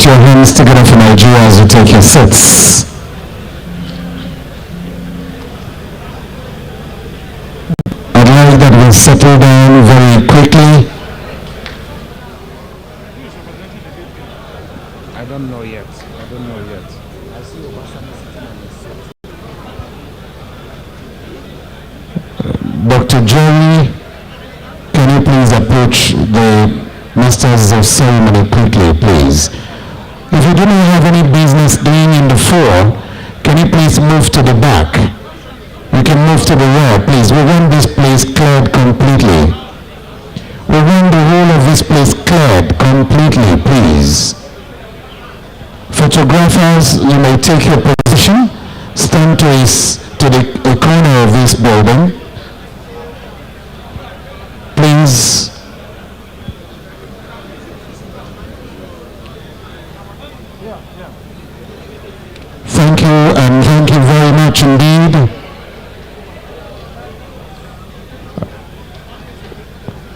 put your hands together for Nigeria as you take your seats. I'd like that we settle down very quickly. I don't know yet. I see Obasanjo sitting on his seat. Dr. Jerry, can you please approach the Masters of Ceremony quickly, please? If you do not have any business doing in the fore, can you please move to the back? You can move to the rear, please. We want this place cleared completely. We want the whole of this place cleared completely, please. Photographers, you may take your position. Stand to the corner of this building. Please. Thank you, and thank you very much indeed.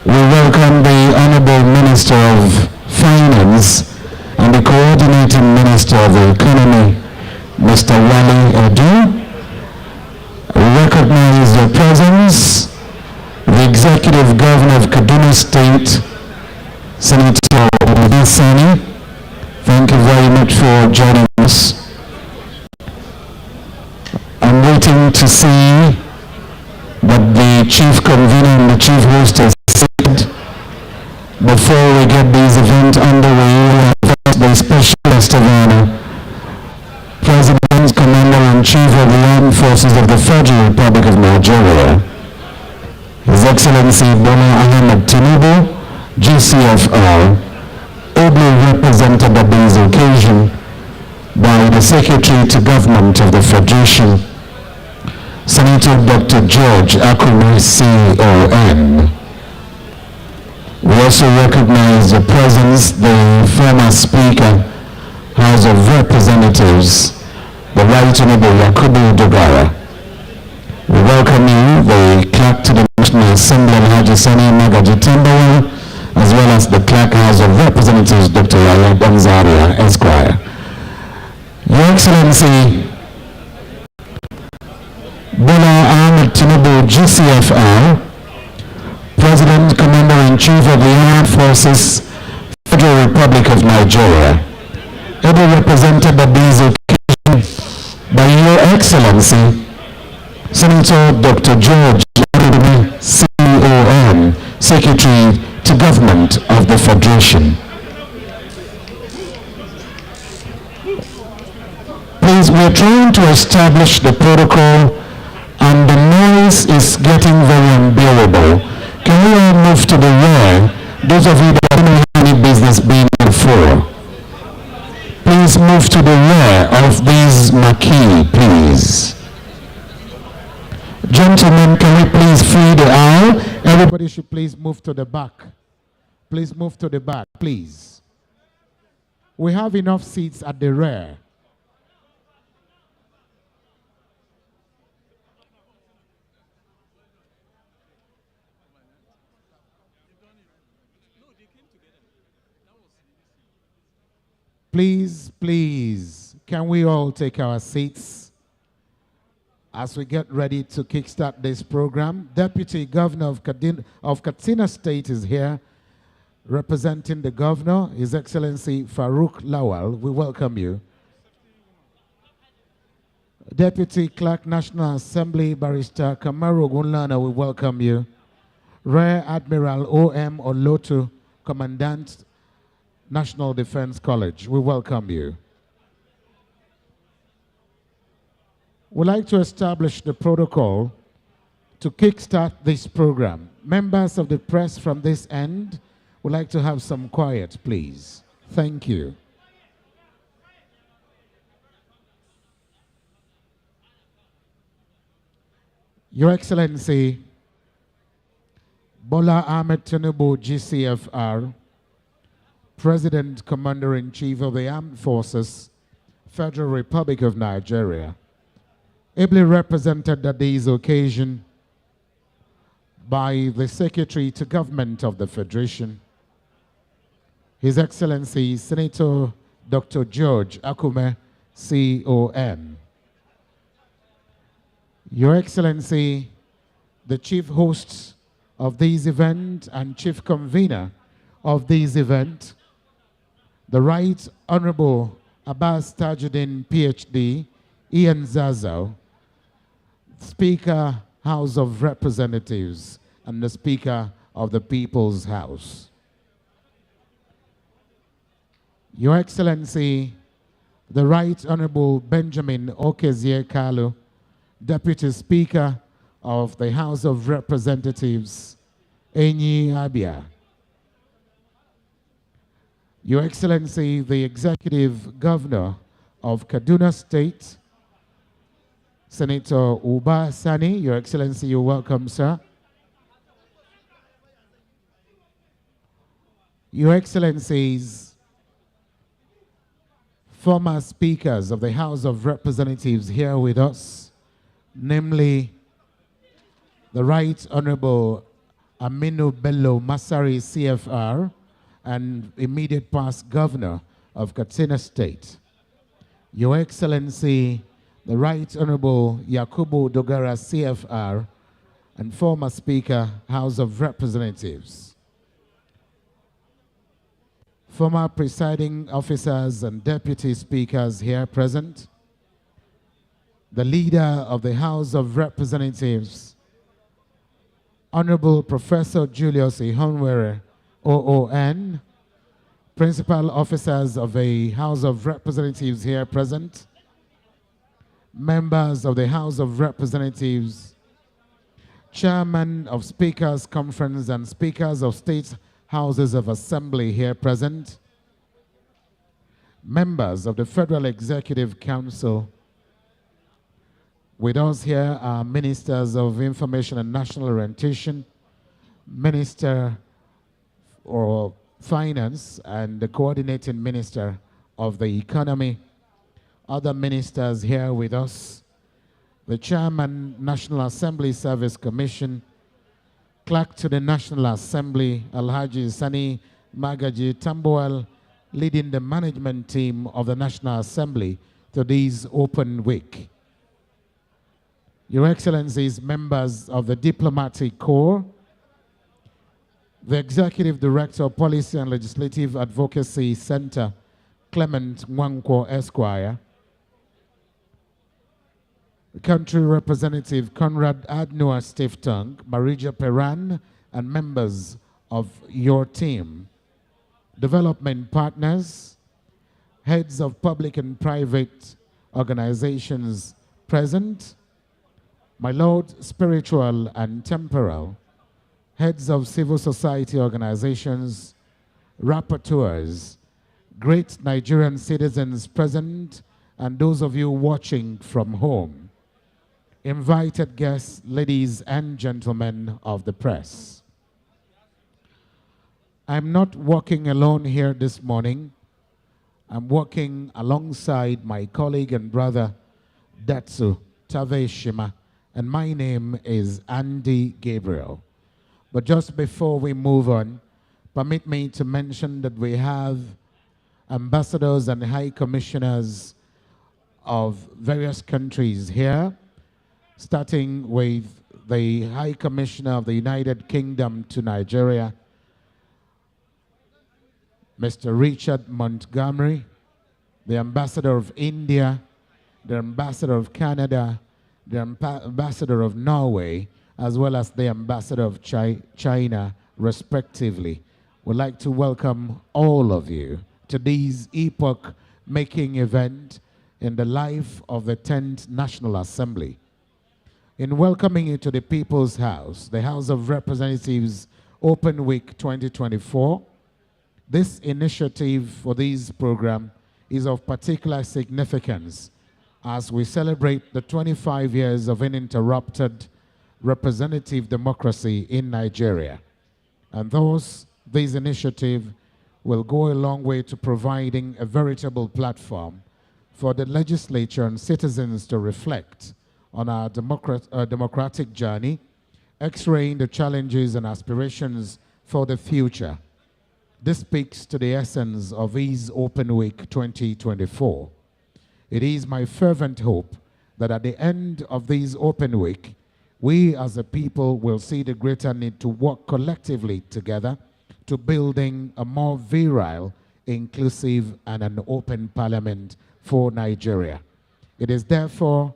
We welcome the Honorable Minister of Finance and the Coordinating Minister of the Economy, Mr. Wale Edu. We recognize your presence, the Executive Governor of Kaduna State, Senator Obasani. Thank you very much for joining us. I'm waiting to see what the chief convener and the chief host has said. Before we get this event underway, we'll have the special guest of honor, President, Commander-in-Chief of the Armed Forces of the Federal Republic of Nigeria, His Excellency Bola Ahmed Tinubu, GCFR, ably represented at this occasion by the Secretary to Government of the Federation, Senator Dr. George Akume, CON. We also recognize the presence, the former Speaker, House of Representatives, the Right Honorable Yakubu Dogara. We welcome you, the Clerk to the National Assembly, Haji Sani Magaji Tambawa, as well as the Clerk House of Representatives, Dr. Yaya Banzaria, Esquire. Your Excellency, Bola Ahmed Tinubu, GCFR, President, Commander-in-Chief of the Armed Forces, Federal Republic of Nigeria, ably represented at this occasion by Your Excellency, Senator Dr. George Akume, CON, Secretary to Government of the Federation. Please, we're trying to establish the protocol and the noise is getting very unbearable. Can we all move to the rear? Those of you that don't have any business being before, please move to the rear of these marquee, please. Gentlemen, can we please free the aisle? Everybody should please move to the back. Please move to the back, please. We have enough seats at the rear. Please, can we all take our seats as we get ready to kickstart this program? Deputy Governor of Katsina State is here, representing the Governor, His Excellency Farouk Lawal. We welcome you. Deputy Clerk, National Assembly, Barrister Kamaru Gunlana, we welcome you. Rear Admiral O.M. Olotu, Commandant, National Defense College, we welcome you. We'd like to establish the protocol to kickstart this program. Members of the press from this end would like to have some quiet, please. Thank you. Your Excellency, Bola Ahmed Tinubu, GCFR, President, Commander-in-Chief of the Armed Forces, Federal Republic of Nigeria, ably represented at this occasion by the Secretary to Government of the Federation, His Excellency Senator Dr. George Akume, CON. Your Excellency, the chief hosts of this event and chief convener of this event, the Right Honorable Abbas Tajuddin, PhD, Ian Zazo, Speaker, House of Representatives, and the Speaker of the People's House. Your Excellency, the Right Honorable Benjamin Okezie Kalu, Deputy Speaker of the House of Representatives, Enyi Abia. Your Excellency, the Executive Governor of Kaduna State, Senator Uba Sani. Your Excellency, you're welcome, sir. Your Excellencies, former speakers of the House of Representatives here with us, namely the Right Honorable Aminu Bello Masari, CFR, and immediate past Governor of Katsina State. Your Excellency, the Right Honorable Yakubu Dogara, CFR, and former Speaker, House of Representatives. Former presiding officers and deputy speakers here present. The leader of the House of Representatives, Honorable Professor Julius Ihonwere, OON, principal officers of the House of Representatives here present, members of the House of Representatives, chairman of Speakers Conference and speakers of state houses of assembly here present, members of the Federal Executive Council. With us here are ministers of Information and National Orientation, Minister of Finance, and the coordinating minister of the Economy. Other ministers here with us, the chairman, National Assembly Service Commission, clerk to the National Assembly, Alhaji Sani Magaji Tambuwal, leading the management team of the National Assembly to this open week. Your Excellencies, members of the Diplomatic Corps, the Executive Director of Policy and Legislative Advocacy Center, Clement Mwankwo Esquire, Country Representative Conrad Adnoa Stiftung, Marija Peran, and members of your team, development partners, heads of public and private organizations present, my Lord, spiritual and temporal, heads of civil society organizations, rapporteurs, great Nigerian citizens present, and those of you watching from home, invited guests, ladies and gentlemen of the press. I'm not walking alone here this morning. I'm walking alongside my colleague and brother, Datsu Taveshima, and my name is Andy Gabriel. But just before we move on, permit me to mention that we have ambassadors and high commissioners of various countries here, starting with the High Commissioner of the United Kingdom to Nigeria, Mr. Richard Montgomery, the Ambassador of India, the Ambassador of Canada, the Ambassador of Norway, as well as the Ambassador of China, respectively. We'd like to welcome all of you to this epoch-making event in the life of the 10th National Assembly. In welcoming you to the People's House, the House of Representatives Open Week 2024, this initiative for this program is of particular significance as we celebrate the 25 years of uninterrupted representative democracy in Nigeria. And thus, this initiative will go a long way to providing a veritable platform for the legislature and citizens to reflect on our democratic journey, x-raying the challenges and aspirations for the future. This speaks to the essence of Ease Open Week 2024. It is my fervent hope that at the end of this Open Week, we as a people will see the greater need to work collectively together to building a more virile, inclusive, and an open parliament for Nigeria. It is therefore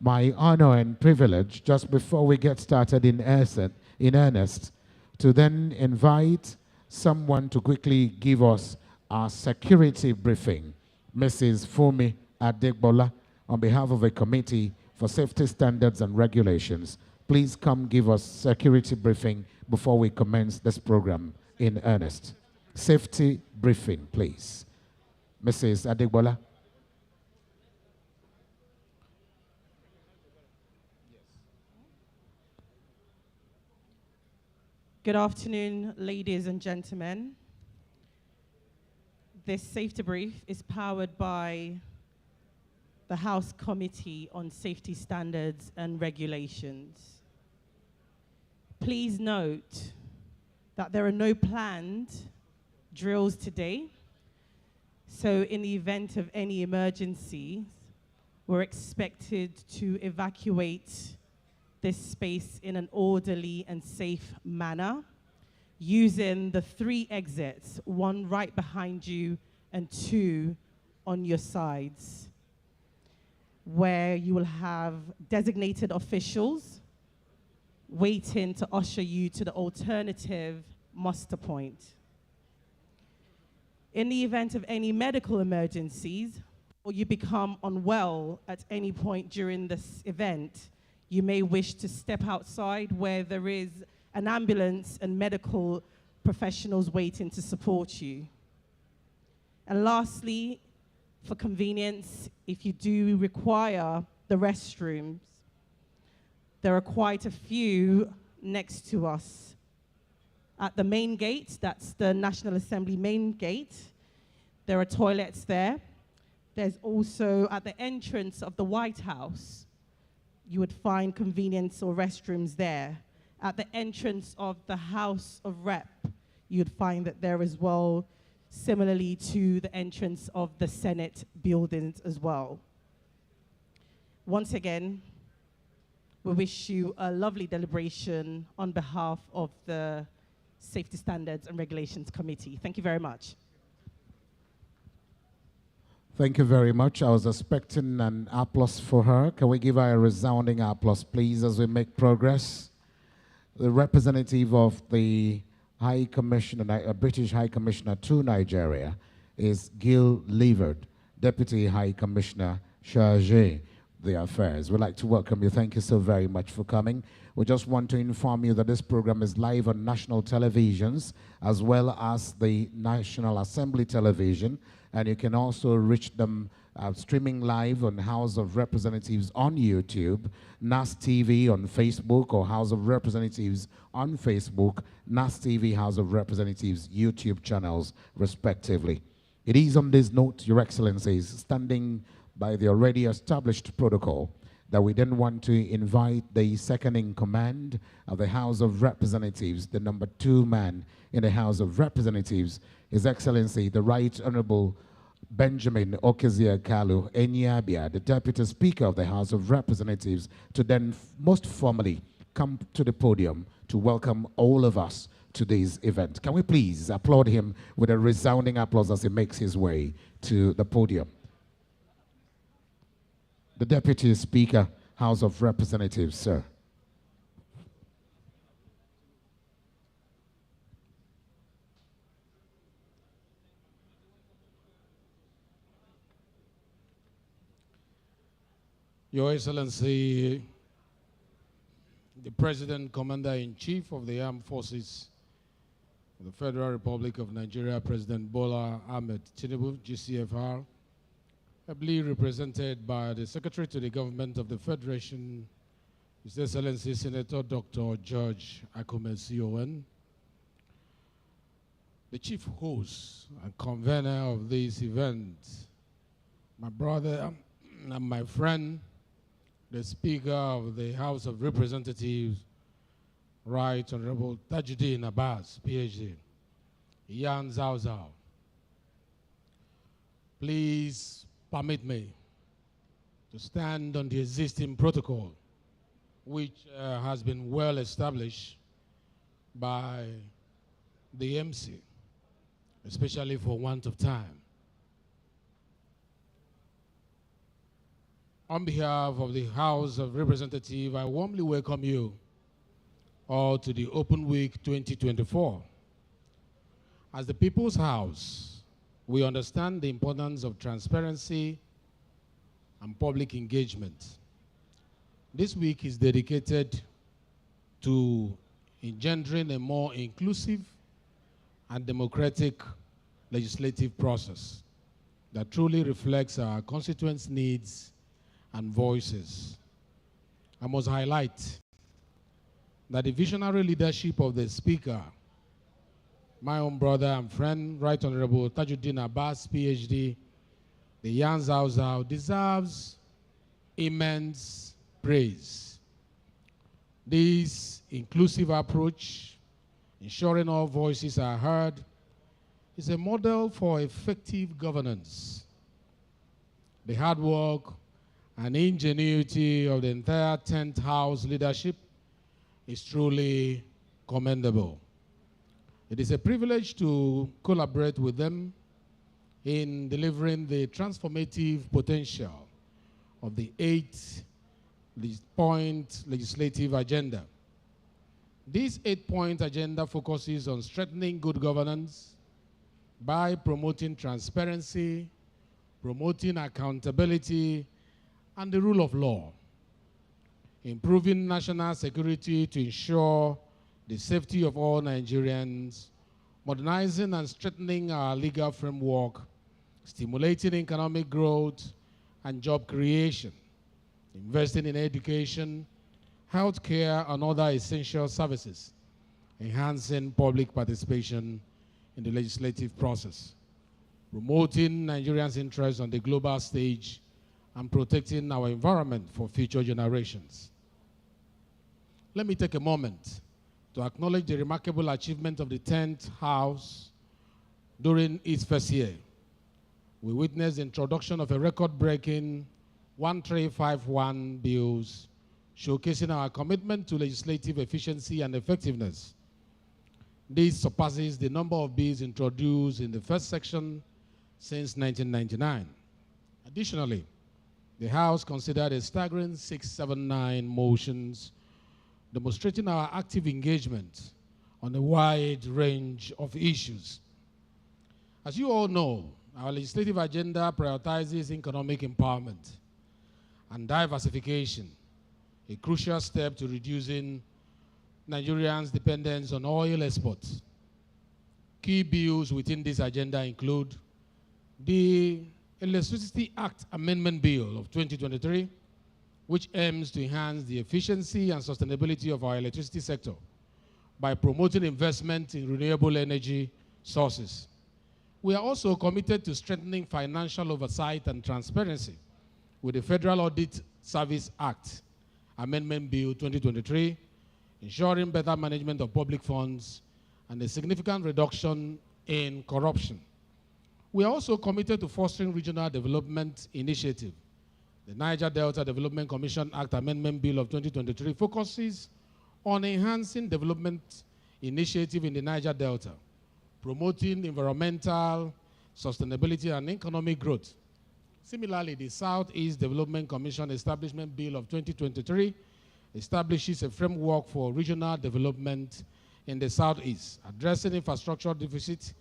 my honor and privilege, just before we get started in earnest, to then invite someone to quickly give us our security briefing. Mrs. Fumi Adegbola, on behalf of a committee for safety standards and regulations, please come give us security briefing before we commence this program in earnest. Safety briefing, please. Mrs. Adegbola. Good afternoon, ladies and gentlemen. This safety brief is powered by the House Committee on Safety Standards and Regulations. Please note that there are no planned drills today, so in the event of any emergencies, we're expected to evacuate this space in an orderly and safe manner, using the 3 exits, 1 right behind you and 2 on your sides, where you will have designated officials waiting to usher you to the alternative muster point. In the event of any medical emergencies, or you become unwell at any point during this event, you may wish to step outside where there is an ambulance and medical professionals waiting to support you. And lastly, for convenience, if you do require the restrooms, there are quite a few next to us. At the main gate, that's the National Assembly main gate, there are toilets there. There's also at the entrance of the White House, you would find convenience or restrooms there. At the entrance of the House of Rep, you'd find that there as well, similarly to the entrance of the Senate buildings as well. Once again, we wish you a lovely deliberation on behalf of the Safety Standards and Regulations Committee. Thank you very much. Thank you very much. I was expecting an applause for her. Can we give her a resounding applause, please, as we make progress? The representative of the High Commissioner, British High Commissioner to Nigeria is Gil Levered, Deputy High Commissioner chargé the affairs. We'd like to welcome you. Thank you so very much for coming. We just want to inform you that this program is live on national televisions as well as the National Assembly television, and you can also reach them streaming live on House of Representatives on YouTube, NAS TV on Facebook, or House of Representatives on Facebook, NAS TV, House of Representatives YouTube channels, respectively. It is on this note, Your Excellencies, standing by the already established protocol, that we then want to invite the second in command of the House of Representatives, the number 2 man in the House of Representatives, His Excellency, the Right Honorable Benjamin Okezie-Kalu Enyabia, the Deputy Speaker of the House of Representatives, to then most formally come to the podium to welcome all of us to this event. Can we please applaud him with a resounding applause as he makes his way to the podium? The Deputy Speaker, House of Representatives, sir. Your Excellency, the President, Commander-in-Chief of the Armed Forces of the Federal Republic of Nigeria, President Bola Ahmed Tinubu, GCFR, ably represented by the Secretary to the Government of the Federation, His Excellency Senator Dr. George Akume-CON, the Chief Host and Convener of this event, my brother and my friend, the Speaker of the House of Representatives, Right Honorable Tajuddin Abbas, PhD, Yan Zhao Zhao. Please permit me to stand on the existing protocol, which has been well established by the MC, especially for want of time. On behalf of the House of Representatives, I warmly welcome you all to the Open Week 2024. As the People's House, we understand the importance of transparency and public engagement. This week is dedicated to engendering a more inclusive and democratic legislative process that truly reflects our constituents' needs and voices. I must highlight that the visionary leadership of the Speaker, my own brother and friend, Right Honorable Tajuddin Abbas, PhD, the Yan Zhao Zhao, deserves immense praise. This inclusive approach, ensuring all voices are heard, is a model for effective governance. The hard work and ingenuity of the entire 10th House leadership is truly commendable. It is a privilege to collaborate with them in delivering the transformative potential of the 8-point legislative agenda. This 8-point agenda focuses on strengthening good governance by promoting transparency, promoting accountability, and the rule of law, improving national security to ensure the safety of all Nigerians, modernizing and strengthening our legal framework, stimulating economic growth and job creation, investing in education, healthcare, and other essential services, enhancing public participation in the legislative process, promoting Nigerians' interests on the global stage, and protecting our environment for future generations. Let me take a moment to acknowledge the remarkable achievement of the 10th House during its first year. We witnessed the introduction of a record-breaking 1351 bills, showcasing our commitment to legislative efficiency and effectiveness. This surpasses the number of bills introduced in the first section since 1999. Additionally, the House considered a staggering 679 motions, demonstrating our active engagement on a wide range of issues. As you all know, our legislative agenda prioritizes economic empowerment and diversification, a crucial step to reducing Nigerians' dependence on oil exports. Key bills within this agenda include the Electricity Act Amendment Bill of 2023, which aims to enhance the efficiency and sustainability of our electricity sector by promoting investment in renewable energy sources. We are also committed to strengthening financial oversight and transparency with the Federal Audit Service Act Amendment Bill 2023, ensuring better management of public funds and a significant reduction in corruption. We are also committed to fostering regional development initiative. The Niger Delta Development Commission Act Amendment Bill of 2023 focuses on enhancing development initiative in the Niger Delta, promoting environmental sustainability and economic growth. Similarly, the Southeast Development Commission Establishment Bill of 2023 establishes a framework for regional development in the Southeast, addressing infrastructure deficit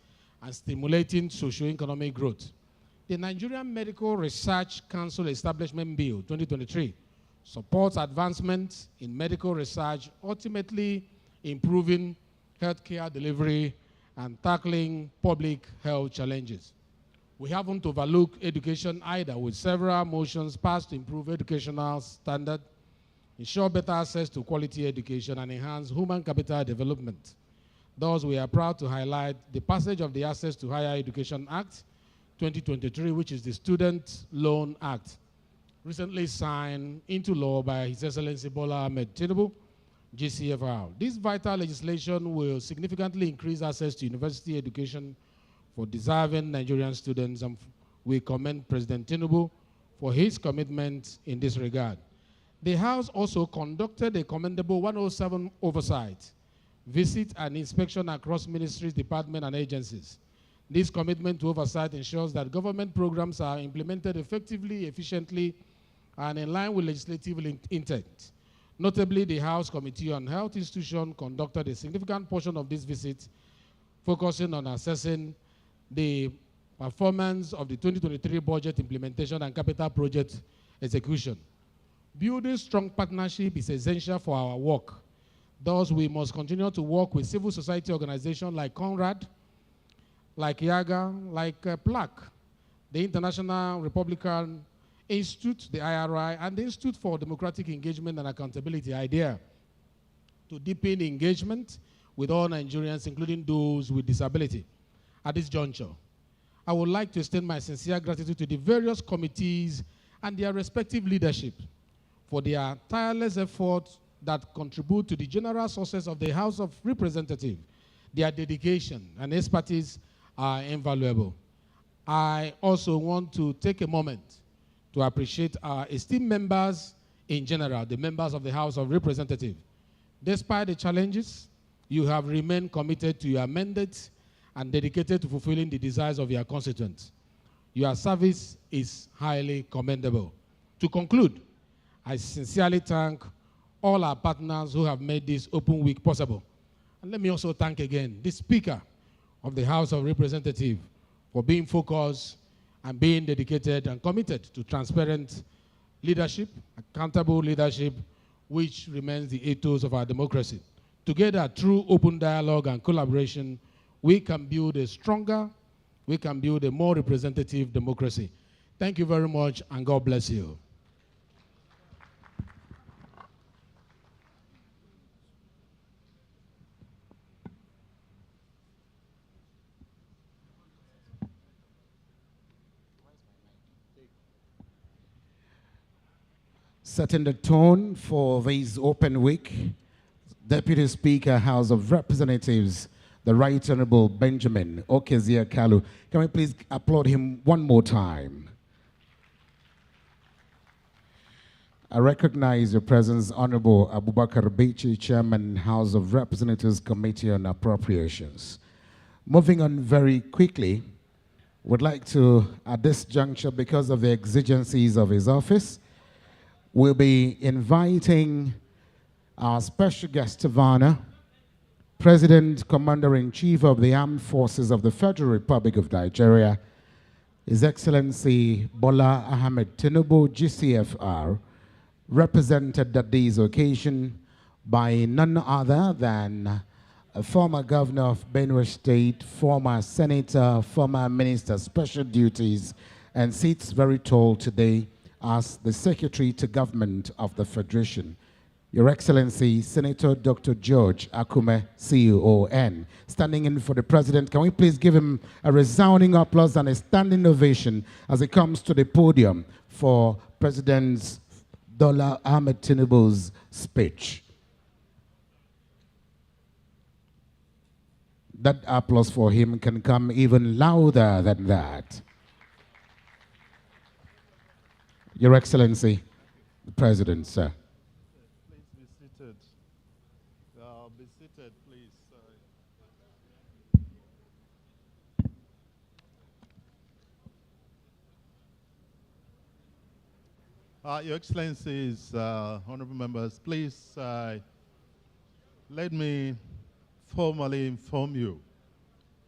and stimulating socio-economic growth. The Nigerian Medical Research Council Establishment Bill 2023 supports advancement in medical research, ultimately improving healthcare delivery and tackling public health challenges. We haven't overlooked education either, with several motions passed to improve educational standard, ensure better access to quality education, and enhance human capital development. Thus, we are proud to highlight the passage of the Access to Higher Education Act 2023, which is the Student Loan Act, recently signed into law by His Excellency Bola Ahmed Tinubu, GCFR. This vital legislation will significantly increase access to university education for deserving Nigerian students, and we commend President Tinubu for his commitment in this regard. The House also conducted a commendable 107 oversight, visit and inspection across ministries, departments, and agencies. This commitment to oversight ensures that government programs are implemented effectively, efficiently, and in line with legislative intent. Notably, the House Committee on Health Institutions conducted a significant portion of this visit, focusing on assessing the performance of the 2023 budget implementation and capital project execution. Building strong partnership is essential for our work. Thus, we must continue to work with civil society organizations like CONRAD, like YAGA, like PLAC, the International Republican Institute, the IRI, and the Institute for Democratic Engagement and Accountability, IDEA, to deepen engagement with all Nigerians, including those with disability. At this juncture, I would like to extend my sincere gratitude to the various committees and their respective leadership for their tireless efforts that contribute to the general success of the House of Representatives. Their dedication and expertise are invaluable. I also want to take a moment to appreciate our esteemed members in general, the members of the House of Representatives. Despite the challenges, you have remained committed to your mandate and dedicated to fulfilling the desires of your constituents. Your service is highly commendable. To conclude, I sincerely thank all our partners who have made this open week possible. And let me also thank again the Speaker of the House of Representatives for being focused and being dedicated and committed to transparent leadership, accountable leadership, which remains the ethos of our democracy. Together, through open dialogue and collaboration, we can build a stronger, we can build a more representative democracy. Thank you very much, and God bless you. Setting the tone for this open week, Deputy Speaker, House of Representatives, the Right Honorable Benjamin Okezie Kalu. Can we please applaud him one more time? I recognize your presence, Honorable Abubakar Bichi, Chairman, House of Representatives Committee on Appropriations. Moving on very quickly, would like to, at this juncture, because of the exigencies of his office, we'll be inviting our special guest of honor, President, Commander-in-Chief of the Armed Forces of the Federal Republic of Nigeria, His Excellency Bola Ahmed Tinubu, GCFR, represented at this occasion by none other than a former governor of Benue State, former senator, former minister, special duties, and sits very tall today as the Secretary to Government of the Federation, Your Excellency, Senator Dr. George Akume, CUON. Standing in for the President, can we please give him a resounding applause and a standing ovation as he comes to the podium for President Bola Ahmed Tinubu's speech. That applause for him can come even louder than that. Your Excellency, the President, sir. Please be seated. Be seated, please. Your Excellencies, honorable members, please let me formally inform you.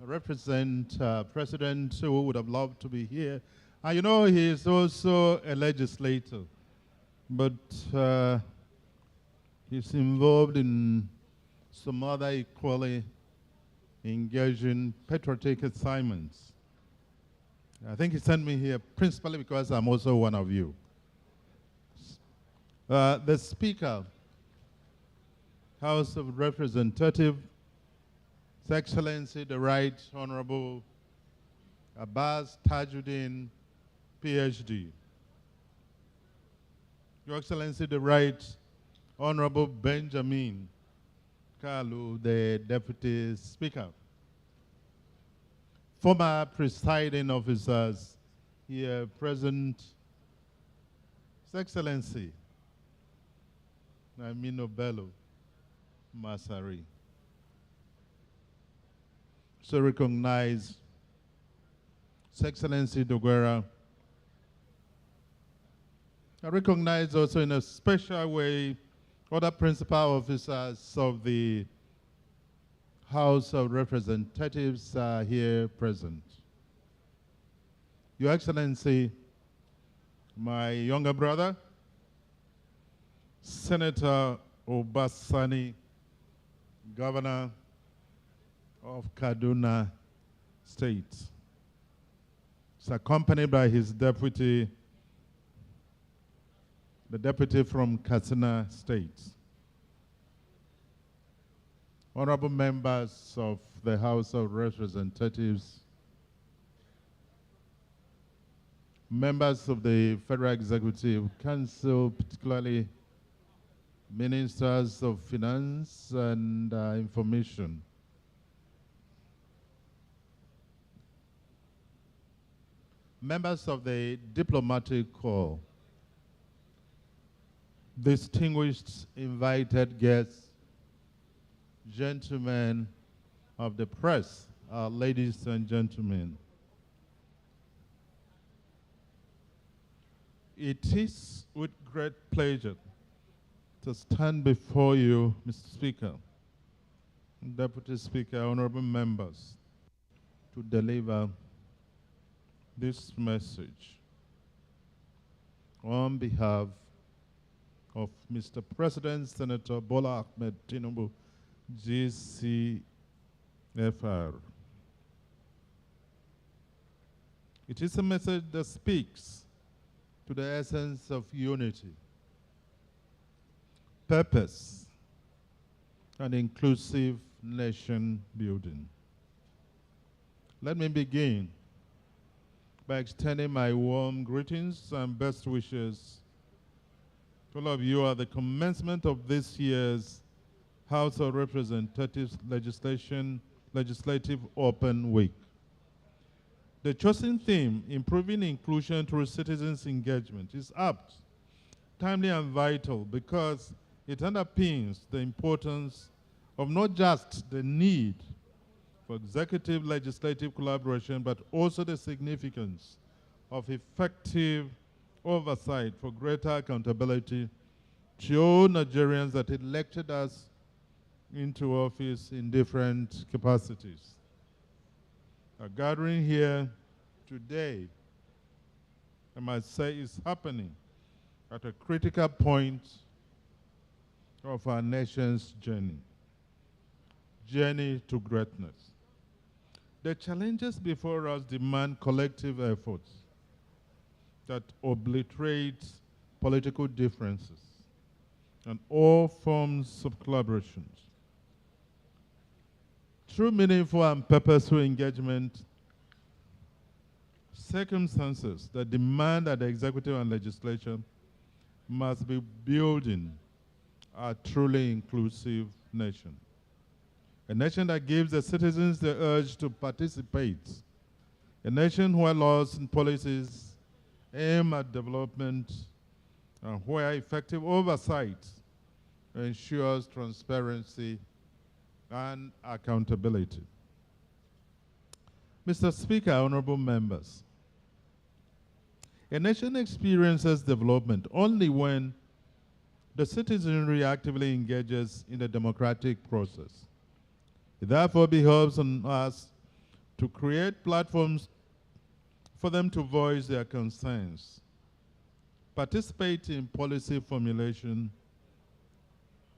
I represent President who would have loved to be here. You know, he is also a legislator, but he's involved in some other equally engaging patriotic assignments. I think he sent me here principally because I'm also one of you. The Speaker, House of Representatives, His Excellency the Right Honorable Abbas Tajuddin, PhD. Your Excellency the Right Honorable Benjamin Kalu, the Deputy Speaker, former presiding officers here present, His Excellency Aminu Bello Masari. So recognize His Excellency Dogwera. I recognize also in a special way other principal officers of the House of Representatives are here present. Your Excellency, my younger brother, Senator Obasani, Governor of Kaduna State, is accompanied by his deputy, the deputy from Katsina State. Honorable members of the House of Representatives, members of the Federal Executive Council, particularly ministers of finance and information, members of the diplomatic corps, distinguished invited guests, gentlemen of the press, ladies and gentlemen. It is with great pleasure to stand before you, Mr. Speaker, Deputy Speaker, honorable members, to deliver this message on behalf of Mr. President Senator Bola Ahmed Tinubu, GCFR. It is a message that speaks to the essence of unity, purpose, and inclusive nation building. Let me begin by extending my warm greetings and best wishes to all of you at the commencement of this year's House of Representatives Legislative Open Week. The chosen theme, improving inclusion through citizens' engagement, is apt, timely, and vital because it underpins the importance of not just the need for executive legislative collaboration, but also the significance of effective oversight for greater accountability to all Nigerians that elected us into office in different capacities. A gathering here today, I must say, is happening at a critical point of our nation's journey to greatness. The challenges before us demand collective efforts that obliterate political differences and all forms of collaborations. Through meaningful and purposeful engagement, circumstances that demand that the executive and legislature must be building a truly inclusive nation. A nation that gives the citizens the urge to participate. A nation where laws and policies aim at development and where effective oversight ensures transparency and accountability. Mr. Speaker, honorable members, a nation experiences development only when the citizenry actively engages in the democratic process. It therefore behoves on us to create platforms for them to voice their concerns, participate in policy formulation,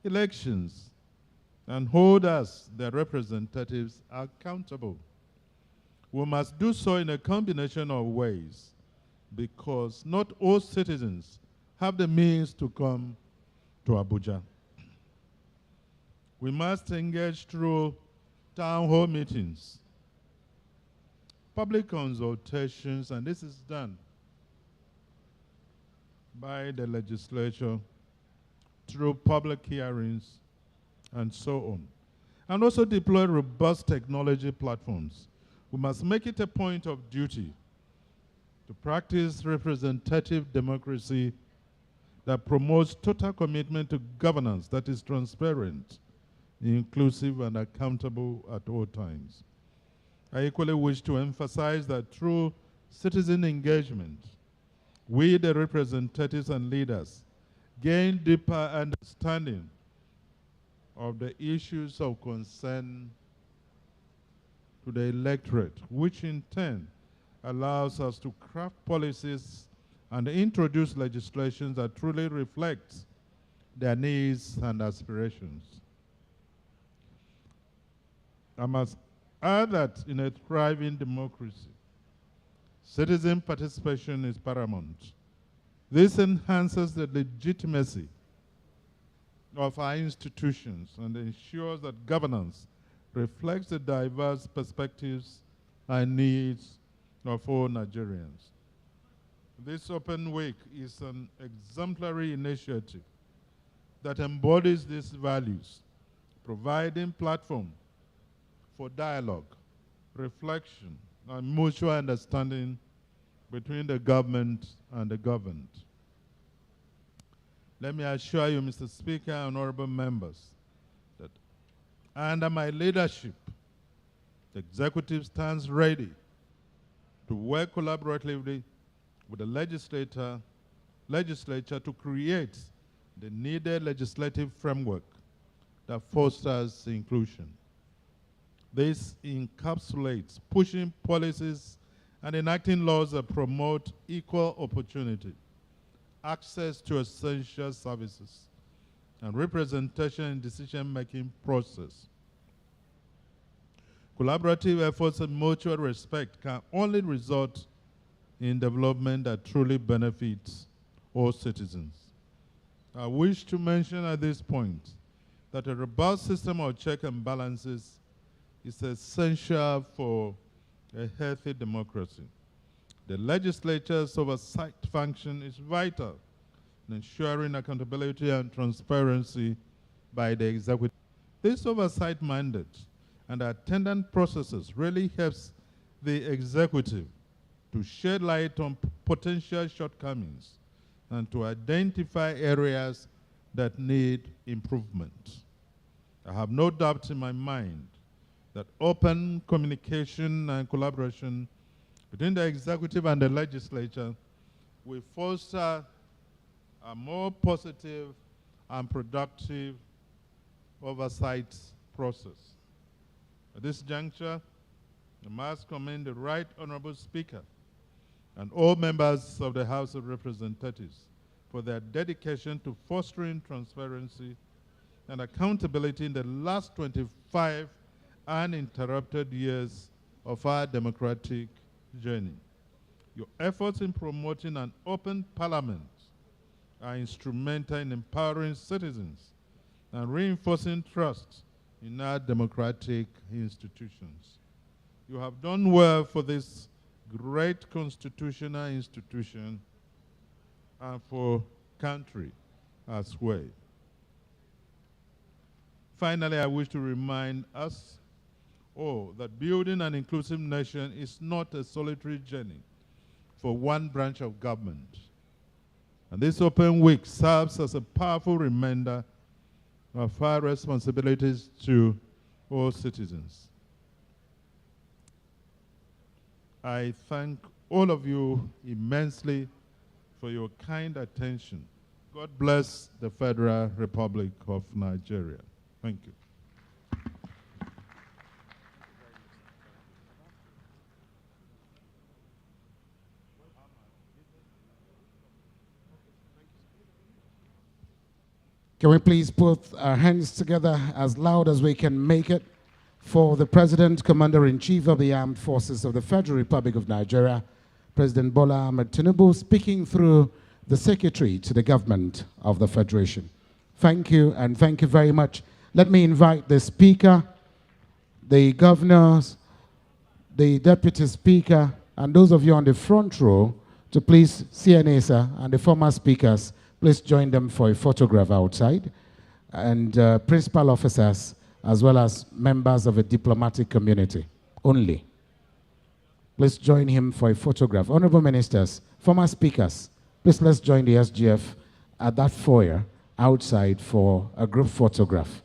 elections, and hold us, their representatives, accountable. We must do so in a combination of ways because not all citizens have the means to come to Abuja. We must engage through town hall meetings, public consultations, and this is done by the legislature through public hearings, and so on. And also deploy robust technology platforms. We must make it a point of duty to practice representative democracy that promotes total commitment to governance that is transparent, inclusive, and accountable at all times. I equally wish to emphasize that through citizen engagement, we, the representatives and leaders, gain deeper understanding of the issues of concern to the electorate, which in turn allows us to craft policies and introduce legislation that truly reflects their needs and aspirations. I must add that in a thriving democracy, citizen participation is paramount. This enhances the legitimacy of our institutions and ensures that governance reflects the diverse perspectives and needs of all Nigerians. This Open Week is an exemplary initiative that embodies these values, providing platform for dialogue, reflection, and mutual understanding between the government and the governed. Let me assure you, Mr. Speaker and honorable members, that under my leadership, the executive stands ready to work collaboratively with the legislature to create the needed legislative framework that fosters inclusion. This encapsulates pushing policies and enacting laws that promote equal opportunity, access to essential services, and representation in decision-making process. Collaborative efforts and mutual respect can only result in development that truly benefits all citizens. I wish to mention at this point that a robust system of checks and balances is essential for a healthy democracy. The legislature's oversight function is vital in ensuring accountability and transparency by the executive. This oversight mandate and attendant processes really helps the executive to shed light on potential shortcomings and to identify areas that need improvement. I have no doubt in my mind that open communication and collaboration between the executive and the legislature will foster a more positive and productive oversight process. At this juncture, I must commend the Right Honorable Speaker and all members of the House of Representatives for their dedication to fostering transparency and accountability in the last 25 uninterrupted years of our democratic journey. Your efforts in promoting an open parliament are instrumental in empowering citizens and reinforcing trust in our democratic institutions. You have done well for this great constitutional institution and for country as well. Finally, I wish to remind us all that building an inclusive nation is not a solitary journey for one branch of government. And this Open Week serves as a powerful reminder of our responsibilities to all citizens. I thank all of you immensely for your kind attention. God bless the Federal Republic of Nigeria. Thank you. Can we please put our hands together as loud as we can make it for the President, Commander-in-Chief of the Armed Forces of the Federal Republic of Nigeria, President Bola Ahmed Tinubu, speaking through the Secretary to the Government of the Federation. Thank you, and thank you very much. Let me invite the Speaker, the Governors, the Deputy Speaker, and those of you on the front row to please, CNASA and the former speakers, Please join them for a photograph outside. And principal officers, as well as members of a diplomatic community only. Please join him for a photograph. Honorable ministers, former speakers, please let's join the SGF at that foyer outside for a group photograph.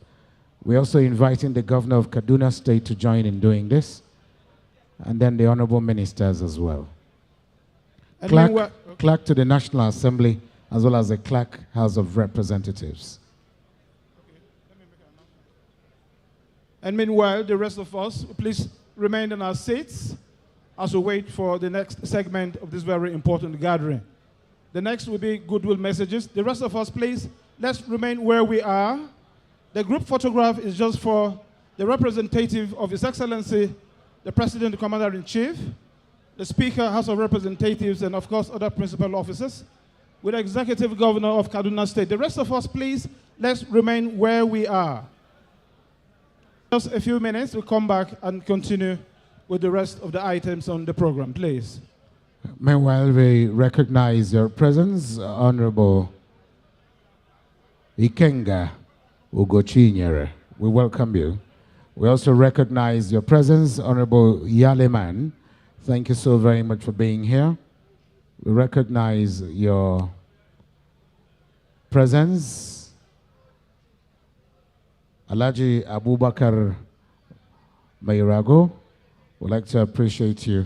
We're also inviting the governor of Kaduna State to join in doing this, and then the honorable ministers as well. Clerk to the National Assembly, as well as the Clerk House of Representatives. And meanwhile, the rest of us, please remain in our seats as we wait for the next segment of this very important gathering. The next will be goodwill messages. The rest of us, please, let's remain where we are. The group photograph is just for the representative of His Excellency, the President, the Commander-in-Chief, the Speaker, House of Representatives, and of course, other principal officers, with the Executive Governor of Kaduna State. The rest of us, please, let's remain where we are. Just a few minutes, we'll come back and continue with the rest of the items on the program, please. Meanwhile, we recognize your presence, Honorable Ikenga Ugochinyere. We welcome you. We also recognize your presence, Honorable Yaleman. Thank you so very much for being here. We recognize your presence, Alhaji Abubakar Mairago. We'd like to appreciate you,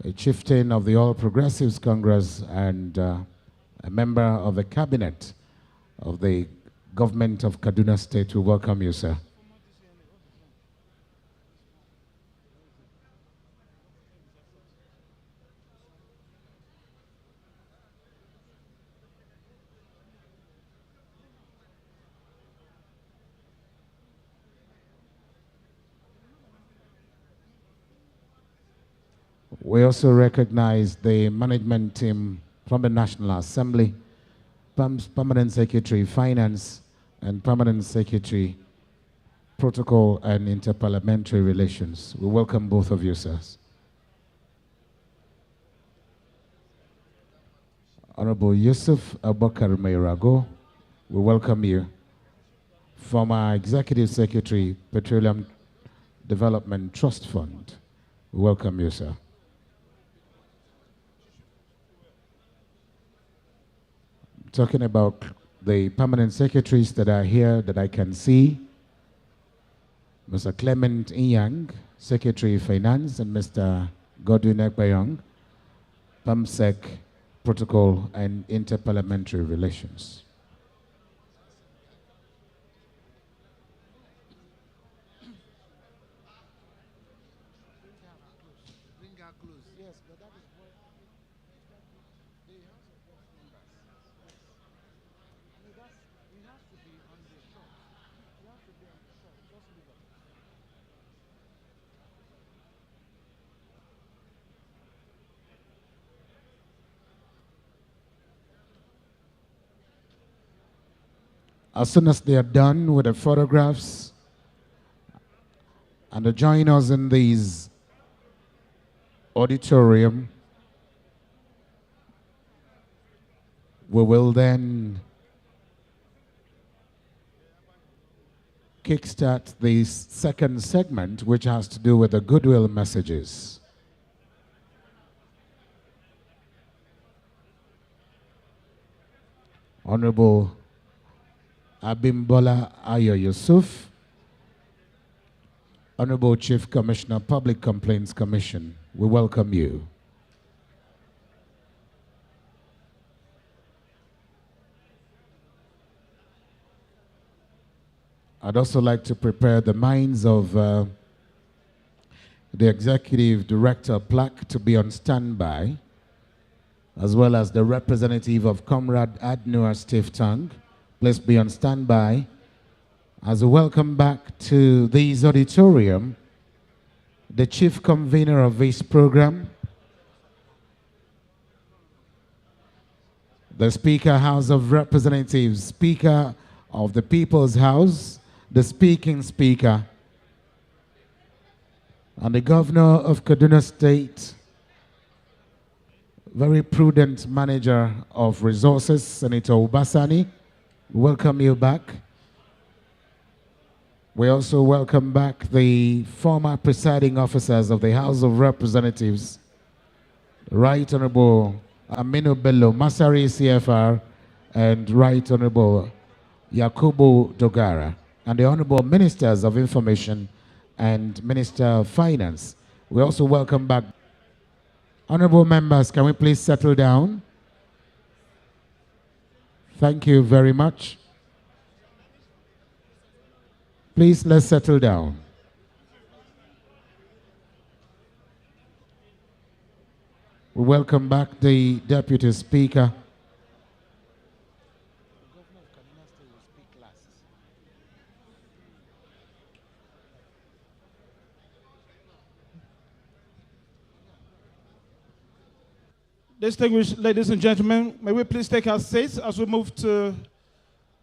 a chieftain of the All Progressives Congress and a member of the cabinet of the government of Kaduna State. We welcome you, sir. We also recognize the management team from the National Assembly, Permanent Secretary Finance, and Permanent Secretary Protocol and Interparliamentary Relations. We welcome both of you, sirs. Honorable Yusuf Abubakar Mairago, we welcome you. Former Executive Secretary, Petroleum Development Trust Fund, we welcome you, sir. Talking about the permanent secretaries that are here that I can see, Mr. Clement Inyang, Secretary Finance, and Mr. Godwin Ekpayong, PAMSEC, Protocol and Interparliamentary Relations. As soon as they are done with the photographs and they join us in this auditorium, we will then kickstart the second segment, which has to do with the goodwill messages. Honorable Abimbola Ayo Yusuf, Honorable Chief Commissioner, Public Complaints Commission, we welcome you. I'd also like to prepare the minds of the Executive Director plaque to be on standby, as well as the representative of Comrade Adnur Stiftang. Please be on standby as we welcome back to this auditorium the chief convener of this program, the Speaker, House of Representatives, Speaker of the People's House, the speaking Speaker, and the Governor of Kaduna State, very prudent manager of resources, Senator Ubasani. Welcome you back. We also welcome back the former presiding officers of the House of Representatives, Right Honorable Aminu Bello Masari, CFR, and Right Honorable Yakubu Dogara, and the Honorable Ministers of Information and Minister of Finance. We also welcome back. Honorable members, can we please settle down? Thank you very much. Please, let's settle down. We welcome back the Deputy Speaker. Distinguished ladies and gentlemen, may we please take our seats as we move to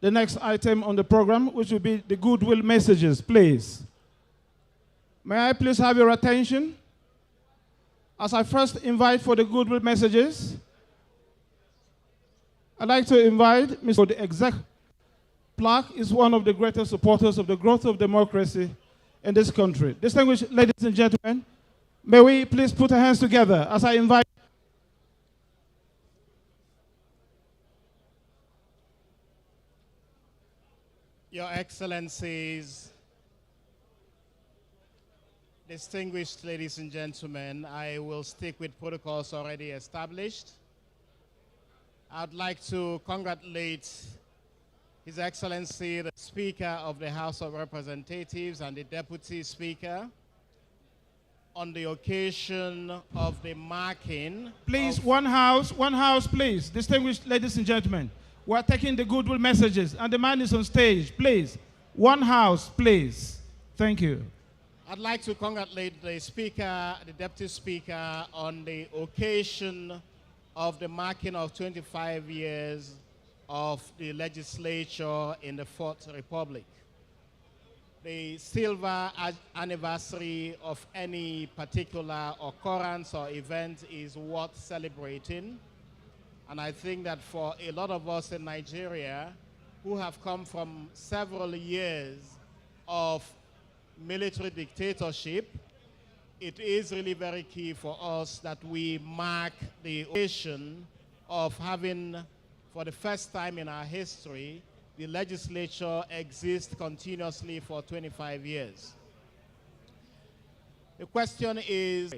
the next item on the program, which will be the goodwill messages, please. May I please have your attention as I first invite for the goodwill messages. I'd like to invite Mr. The Exec. Plaque is one of the greatest supporters of the growth of democracy in this country. Distinguished ladies and gentlemen, may we please put our hands together as I invite Your Excellencies, distinguished ladies and gentlemen, I will stick with protocols already established. I'd like to congratulate His Excellency, the Speaker of the House of Representatives and the Deputy Speaker on the occasion of the marking. Please, one house, please. Distinguished ladies and gentlemen, we're taking the goodwill messages, and the man is on stage. Please, one house, please. Thank you. I'd like to congratulate the Speaker, the Deputy Speaker, on the occasion of the marking of 25 years of the legislature in the Fourth Republic. The silver anniversary of any particular occurrence or event is worth celebrating. And I think that for a lot of us in Nigeria who have come from several years of military dictatorship, it is really very key for us that we mark the occasion of having, for the first time in our history, the legislature exist continuously for 25 years. The question is,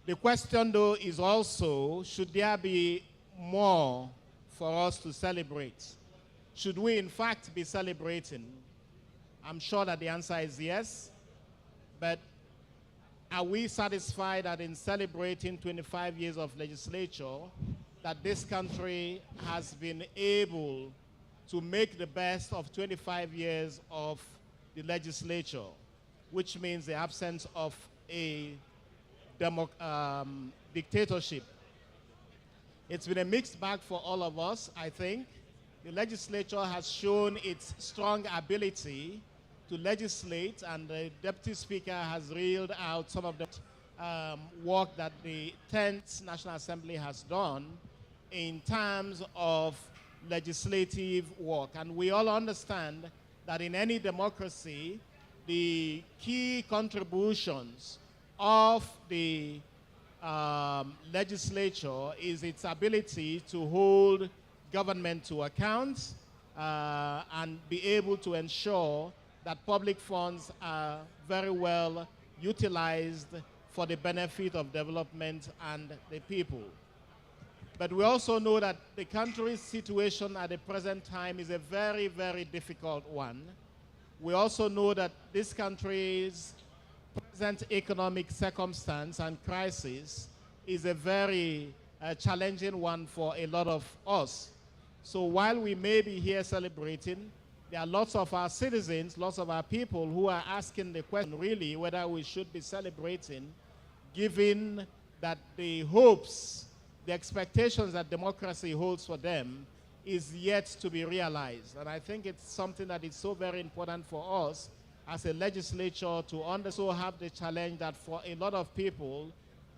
the question, though, is also, should there be more for us to celebrate? Should we, in fact, be celebrating? I'm sure that the answer is yes. But are we satisfied that in celebrating 25 years of legislature, that this country has been able to make the best of 25 years of the legislature, which means the absence of a dictatorship? It's been a mixed bag for all of us, I think. The legislature has shown its strong ability to legislate, and the Deputy Speaker has reeled out some of the work that the 10th National Assembly has done in terms of legislative work. And we all understand that in any democracy, the key contributions of the legislature is its ability to hold government to account and be able to ensure that public funds are very well utilized for the benefit of development and the people. But we also know that the country's situation at the present time is a very, very difficult one. We also know that this country's present economic circumstance and crisis is a very challenging one for a lot of us. So while we may be here celebrating, there are lots of our citizens, lots of our people who are asking the question really whether we should be celebrating, given that the hopes, the expectations that democracy holds for them is yet to be realized. And I think it's something that is so very important for us as a legislature to also have the challenge that for a lot of people,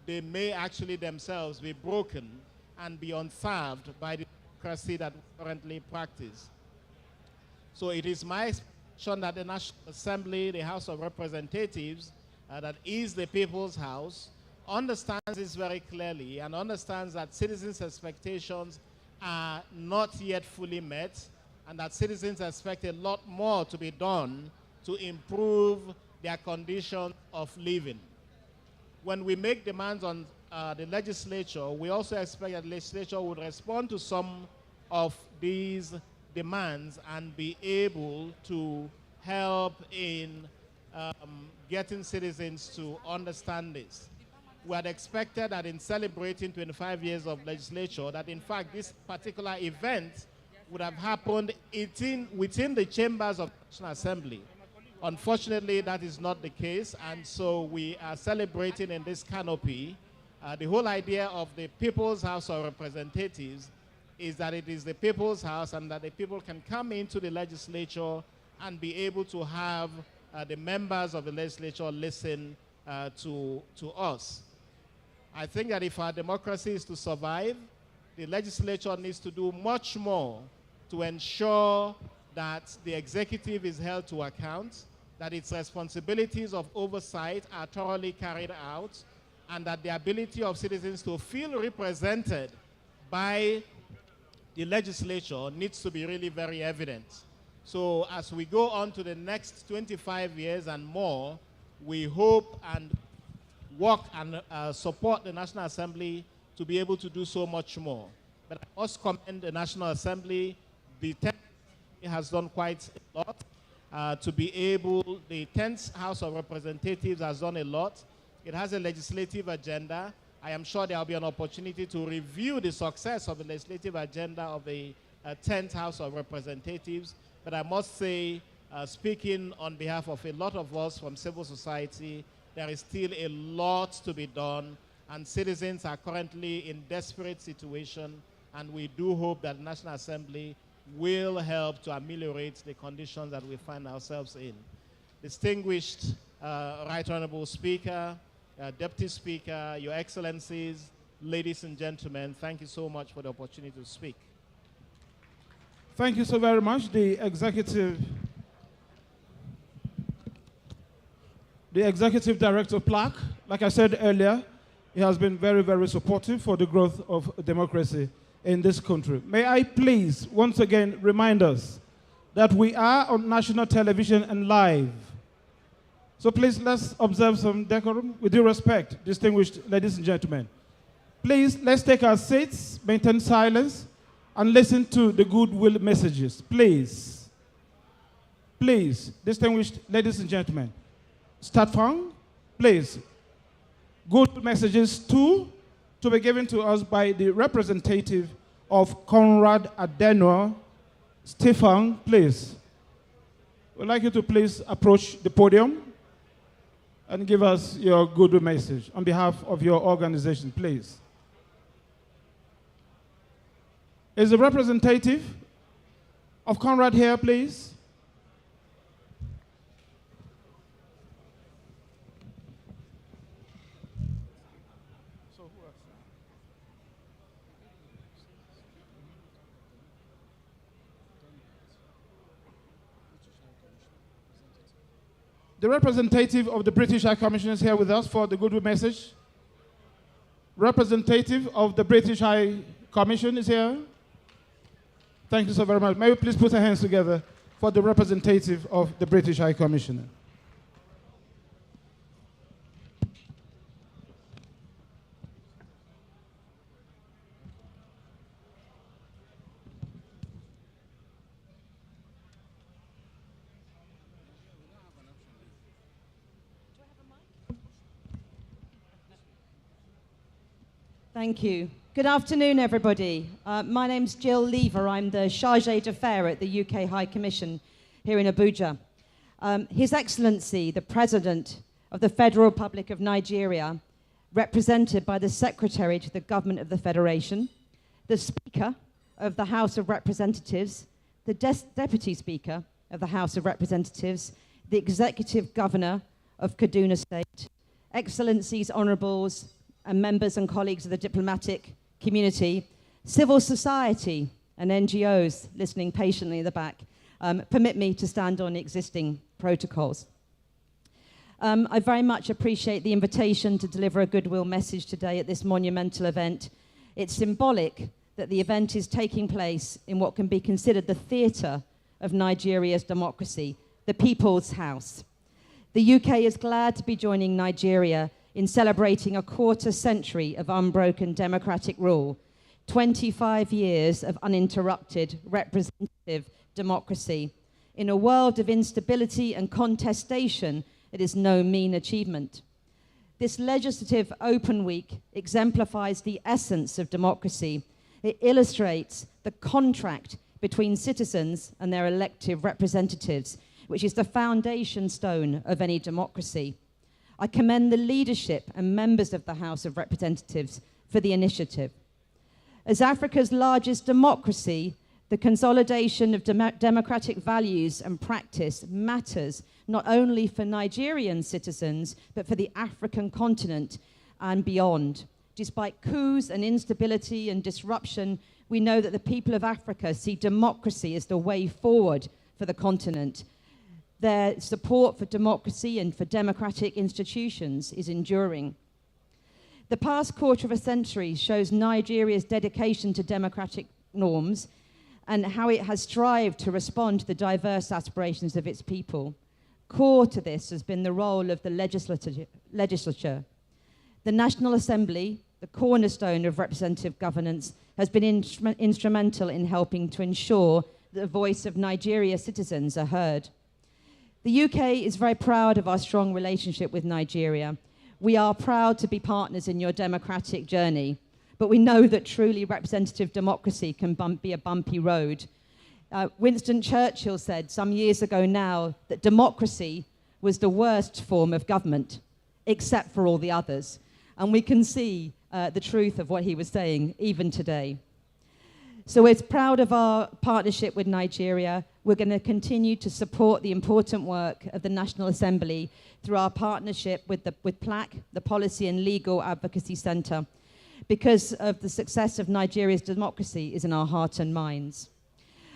they may actually themselves be broken and be unserved by the democracy that we currently practice. So it is my expectation that the National Assembly, the House of Representatives, that is the people's house, understands this very clearly and understands that citizens' expectations are not yet fully met, and that citizens expect a lot more to be done to improve their condition of living. When we make demands on the legislature, we also expect that the legislature would respond to some of these demands and be able to help in getting citizens to understand this. We had expected that in celebrating 25 years of legislature, that in fact this particular event would have happened within the chambers of the National Assembly. Unfortunately, that is not the case, and so we are celebrating in this canopy. The whole idea of the People's House of Representatives is that it is the people's house and that the people can come into the legislature and be able to have the members of the legislature listen to us. I think that if our democracy is to survive, the legislature needs to do much more to ensure that the executive is held to account, that its responsibilities of oversight are thoroughly carried out, and that the ability of citizens to feel represented by the legislature needs to be really very evident. So as we go on to the next 25 years and more, we hope and work and support the National Assembly to be able to do so much more. But I must commend the National Assembly. The 10th has done quite a lot to be able, the 10th House of Representatives has done a lot. It has a legislative agenda. I am sure there will be an opportunity to review the success of the legislative agenda of the 10th House of Representatives. But I must say, speaking on behalf of a lot of us from civil society, there is still a lot to be done, and citizens are currently in desperate situation, and we do hope that the National Assembly will help to ameliorate the conditions that we find ourselves in. Distinguished Right Honorable Speaker, Deputy Speaker, Your Excellencies, ladies and gentlemen, thank you so much for the opportunity to speak. Thank you so very much. The Executive Director Plaque, like I said earlier, he has been very, very supportive for the growth of democracy in this country. May I please once again remind us that we are on national television and live. So please let's observe some decorum. With due respect, distinguished ladies and gentlemen. Please let's take our seats, maintain silence, and listen to the goodwill messages. Please. Please, distinguished ladies and gentlemen. Start from, please. Good messages to be given to us by the representative of Konrad Adenauer, Stefan, please. We'd like you to please approach the podium and give us your good message on behalf of your organization, please. Is the representative of Konrad here, please? The representative of the British High Commission is here with us for the goodwill message. Representative of the British High Commission is here. Thank you so very much. May we please put our hands together for the representative of the British High Commissioner. Thank you. Good afternoon, everybody. My name's Jill Lever. I'm the Chargé d'Affaires at the UK High Commission here in Abuja. His Excellency, the President of the Federal Republic of Nigeria, represented by the Secretary to the Government of the Federation, the Speaker of the House of Representatives, the Deputy Speaker of the House of Representatives, the Executive Governor of Kaduna State, Excellencies, Honourables, and members and colleagues of the diplomatic community, civil society and NGOs listening patiently in the back, permit me to stand on existing protocols. I very much appreciate the invitation to deliver a goodwill message today at this monumental event. It's symbolic that the event is taking place in what can be considered the theatre of Nigeria's democracy, the People's House. The UK is glad to be joining Nigeria in celebrating a quarter century of unbroken democratic rule, 25 years of uninterrupted representative democracy. In a world of instability and contestation, it is no mean achievement. This legislative open week exemplifies the essence of democracy. It illustrates the contract between citizens and their elected representatives, which is the foundation stone of any democracy. I commend the leadership and members of the House of Representatives for the initiative. As Africa's largest democracy, the consolidation of democratic values and practice matters not only for Nigerian citizens, but for the African continent and beyond. Despite coups and instability and disruption, we know that the people of Africa see democracy as the way forward for the continent. Their support for democracy and for democratic institutions is enduring. The past quarter of a century shows Nigeria's dedication to democratic norms and how it has strived to respond to the diverse aspirations of its people. Core to this has been the role of the legislature. The National Assembly, the cornerstone of representative governance, has been instrumental in helping to ensure that the voice of Nigeria's citizens are heard. The UK is very proud of our strong relationship with Nigeria. We are proud to be partners in your democratic journey, but we know that truly representative democracy can be a bumpy road. Winston Churchill said some years ago now that democracy was the worst form of government, except for all the others. And we can see the truth of what he was saying even today. So we're proud of our partnership with Nigeria. We're going to continue to support the important work of the National Assembly through our partnership with PLAC, the Policy and Legal Advocacy Centre, because of the success of Nigeria's democracy is in our hearts and minds.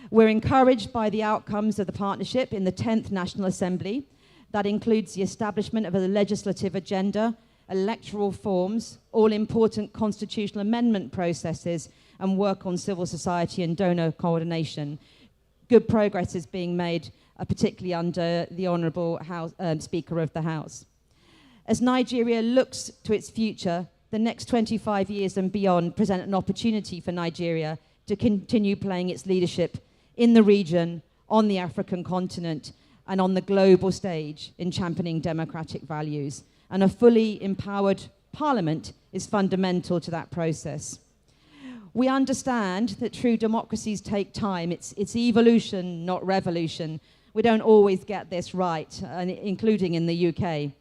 We're encouraged by the outcomes of the partnership in the 10th National Assembly. That includes the establishment of a legislative agenda, electoral forms, all important constitutional amendment processes, and work on civil society and donor coordination. Good progress is being made, particularly under the Honourable Speaker of the House. As Nigeria looks to its future, the next 25 years and beyond present an opportunity for Nigeria to continue playing its leadership in the region, on the African continent, and on the global stage in championing democratic values. And a fully empowered parliament is fundamental to that process. We understand that true democracies take time. It's evolution, not revolution. We don't always get this right, including in the UK.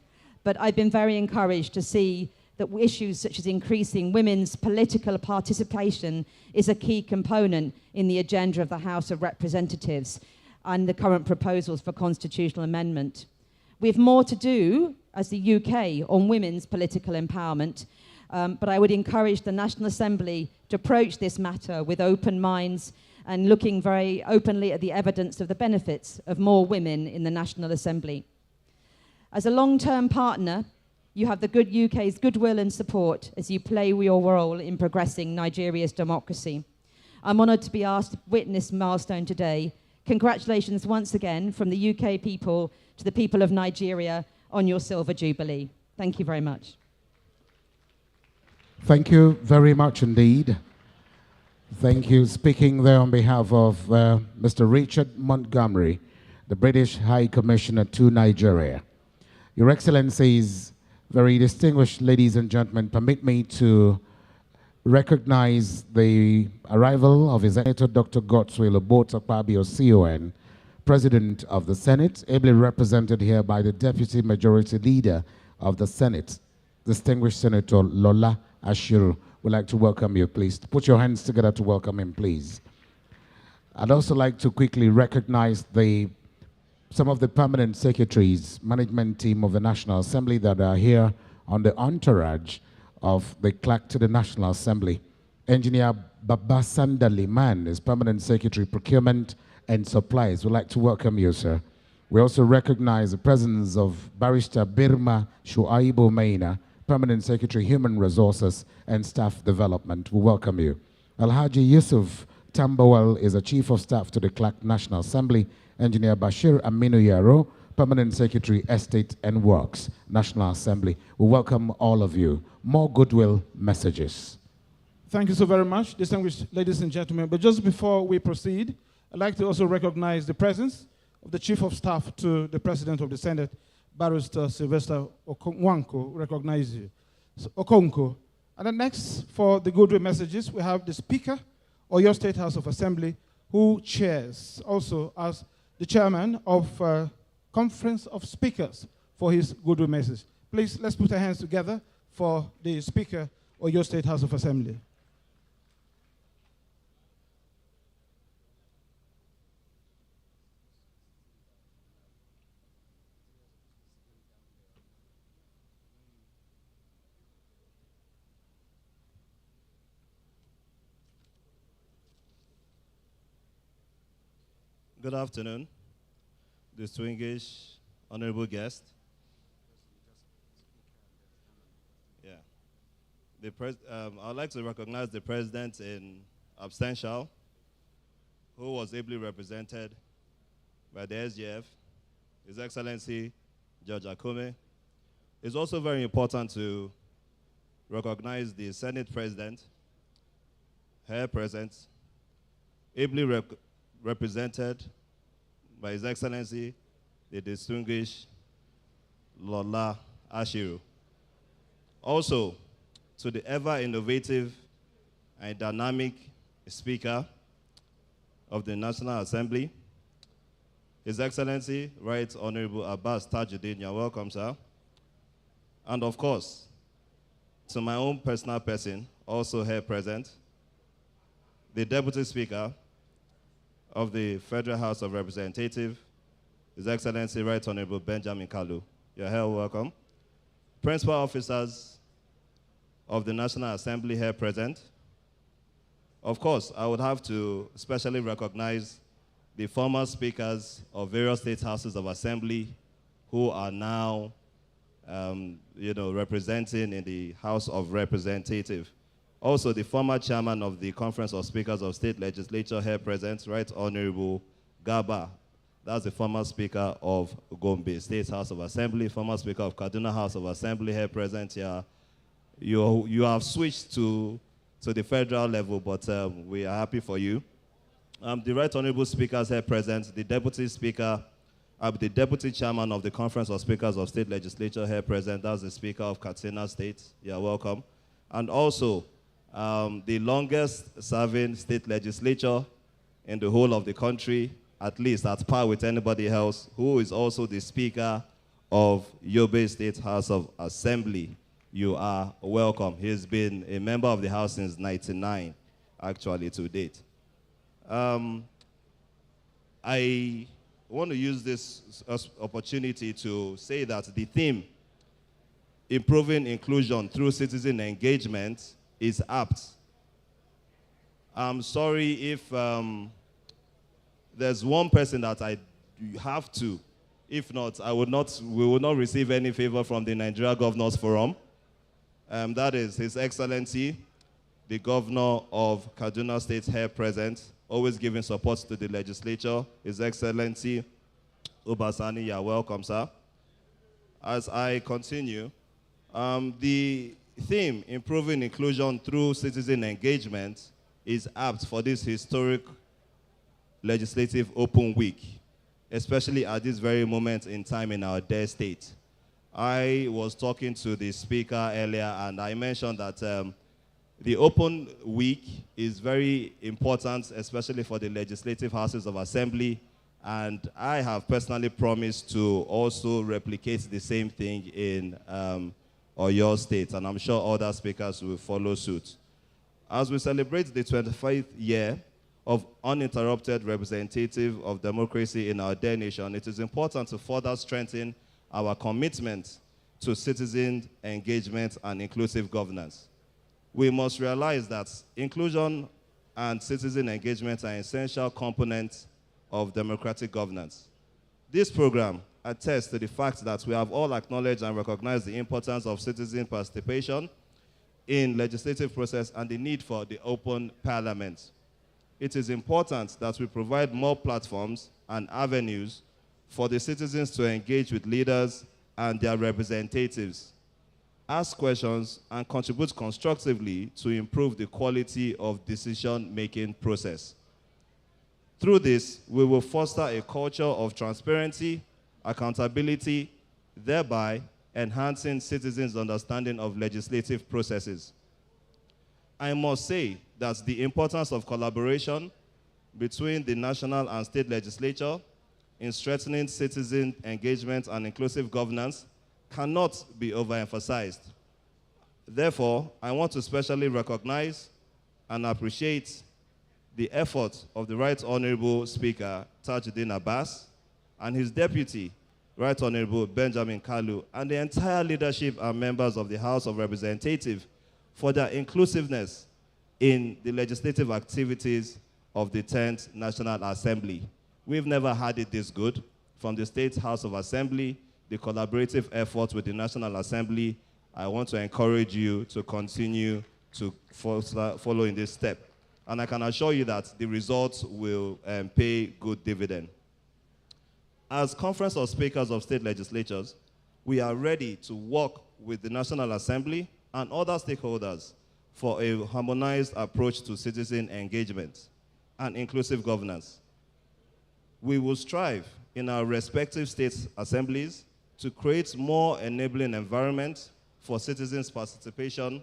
But I've been very encouraged to see that issues such as increasing women's political participation is a key component in the agenda of the House of Representatives and the current proposals for constitutional amendment. We have more to do as the UK on women's political empowerment, but I would encourage the National Assembly to approach this matter with open minds and looking very openly at the evidence of the benefits of more women in the National Assembly. As a long-term partner, you have the UK's goodwill and support as you play your role in progressing Nigeria's democracy. I'm honoured to be asked to witness milestone today. Congratulations once again from the UK people to the people of Nigeria on your Silver Jubilee. Thank you very much. Thank you very much indeed. Thank you. Speaking there on behalf of Mr. Richard Montgomery, the British High Commissioner to Nigeria. Your Excellencies, very distinguished ladies and gentlemen, permit me to recognize the arrival of His Senator Dr. Godswill Obot-Akpabio, CON, President of the Senate, ably represented here by the Deputy Majority Leader of the Senate, distinguished Senator Lola Ashiru. We'd like to welcome you, please. Put your hands together to welcome him, please. I'd also like to quickly recognize some of the permanent secretaries, management team of the National Assembly that are here on the entourage of the clerk to the National Assembly. Engineer Babasanda Liman is Permanent Secretary, Procurement and Supplies. We'd like to welcome you, sir. We also recognize the presence of Barrister Birma Shuaibu Maina, Permanent Secretary, Human Resources and Staff Development. We welcome you. Alhaji Yusuf Tambawal is a Chief of Staff to the Clerk National Assembly. Engineer Bashir Aminu Yaro, Permanent Secretary, Estate and Works, National Assembly. We welcome all of you. More goodwill messages. Thank you so very much, distinguished ladies and gentlemen. But just before we proceed, I'd like to also recognize the presence of the Chief of Staff to the President of the Senate, Barrister Sylvester Okonko. Recognize you. So, Okonko. And then next, for the goodwill messages, we have the Speaker of your State House of Assembly, who chairs also as the Chairman of Conference of Speakers for his goodwill message. Please, let's put our hands together for the Speaker of your State House of Assembly. Good afternoon, distinguished honorable guest. Yeah, I'd like to recognize the president in absentia, who was ably represented by the SGF, His Excellency George Akume. It's also very important to recognize the Senate President, here present, ably represented by His Excellency, the distinguished Lola Ashiru. Also, to the ever-innovative and dynamic Speaker of the National Assembly, His Excellency, Right Honorable Abbas Tajuddin, you're welcome, sir. And of course, to my own personal person, also here present, the Deputy Speaker of the Federal House of Representatives, His Excellency Right Honorable Benjamin Kalu. You're here, welcome. Principal officers of the National Assembly here present. Of course, I would have to especially recognize the former speakers of various state houses of assembly who are now representing in the House of Representatives. Also, the former chairman of the Conference of Speakers of State Legislature here present, Right Honorable Gaba. That's the former speaker of Gombe State House of Assembly, former speaker of Kaduna House of Assembly here present here. You have switched to the federal level, but we are happy for you. The Right Honorable speakers here present, the deputy speaker, the deputy chairman of the Conference of Speakers of State Legislature here present, that's the speaker of Katsina State. You're welcome. And also, the longest serving state legislature in the whole of the country, at least at par with anybody else, who is also the speaker of Yobe State House of Assembly. You are welcome. He's been a member of the House since 1999, actually, to date. I want to use this opportunity to say that the theme, improving inclusion through citizen engagement, is apt. I'm sorry if there's one person that I have to. If not, we will not receive any favor from the Nigeria Governors Forum. That is His Excellency, the Governor of Kaduna State here present, always giving support to the legislature. His Excellency Ubasani, you're welcome, sir. As I continue, the theme, improving inclusion through citizen engagement, is apt for this historic legislative open week, especially at this very moment in time in our dear state. I was talking to the speaker earlier, and I mentioned that the open week is very important, especially for the legislative houses of assembly, and I have personally promised to also replicate the same thing in Oyo State, and I'm sure other speakers will follow suit. As we celebrate the 25th year of uninterrupted representative of democracy in our dear nation, it is important to further strengthen our commitment to citizen engagement and inclusive governance. We must realize that inclusion and citizen engagement are essential components of democratic governance. This program attests to the fact that we have all acknowledged and recognized the importance of citizen participation in legislative process and the need for the open parliament. It is important that we provide more platforms and avenues for the citizens to engage with leaders and their representatives, ask questions, and contribute constructively to improve the quality of decision-making process. Through this, we will foster a culture of transparency, accountability, thereby enhancing citizens' understanding of legislative processes. I must say that the importance of collaboration between the national and state legislature in strengthening citizen engagement and inclusive governance cannot be overemphasized. Therefore, I want to specially recognize and appreciate the effort of the Right Honorable Speaker Tajuddin Abbas and his deputy, Right Honorable Benjamin Kalu, and the entire leadership and members of the House of Representatives for their inclusiveness in the legislative activities of the 10th National Assembly. We've never had it this good. From the State House of Assembly, the collaborative effort with the National Assembly, I want to encourage you to continue to follow in this step. And I can assure you that the results will pay good dividend. As Conference of Speakers of State Legislatures, we are ready to work with the National Assembly and other stakeholders for a harmonized approach to citizen engagement and inclusive governance. We will strive in our respective state assemblies to create more enabling environment for citizens' participation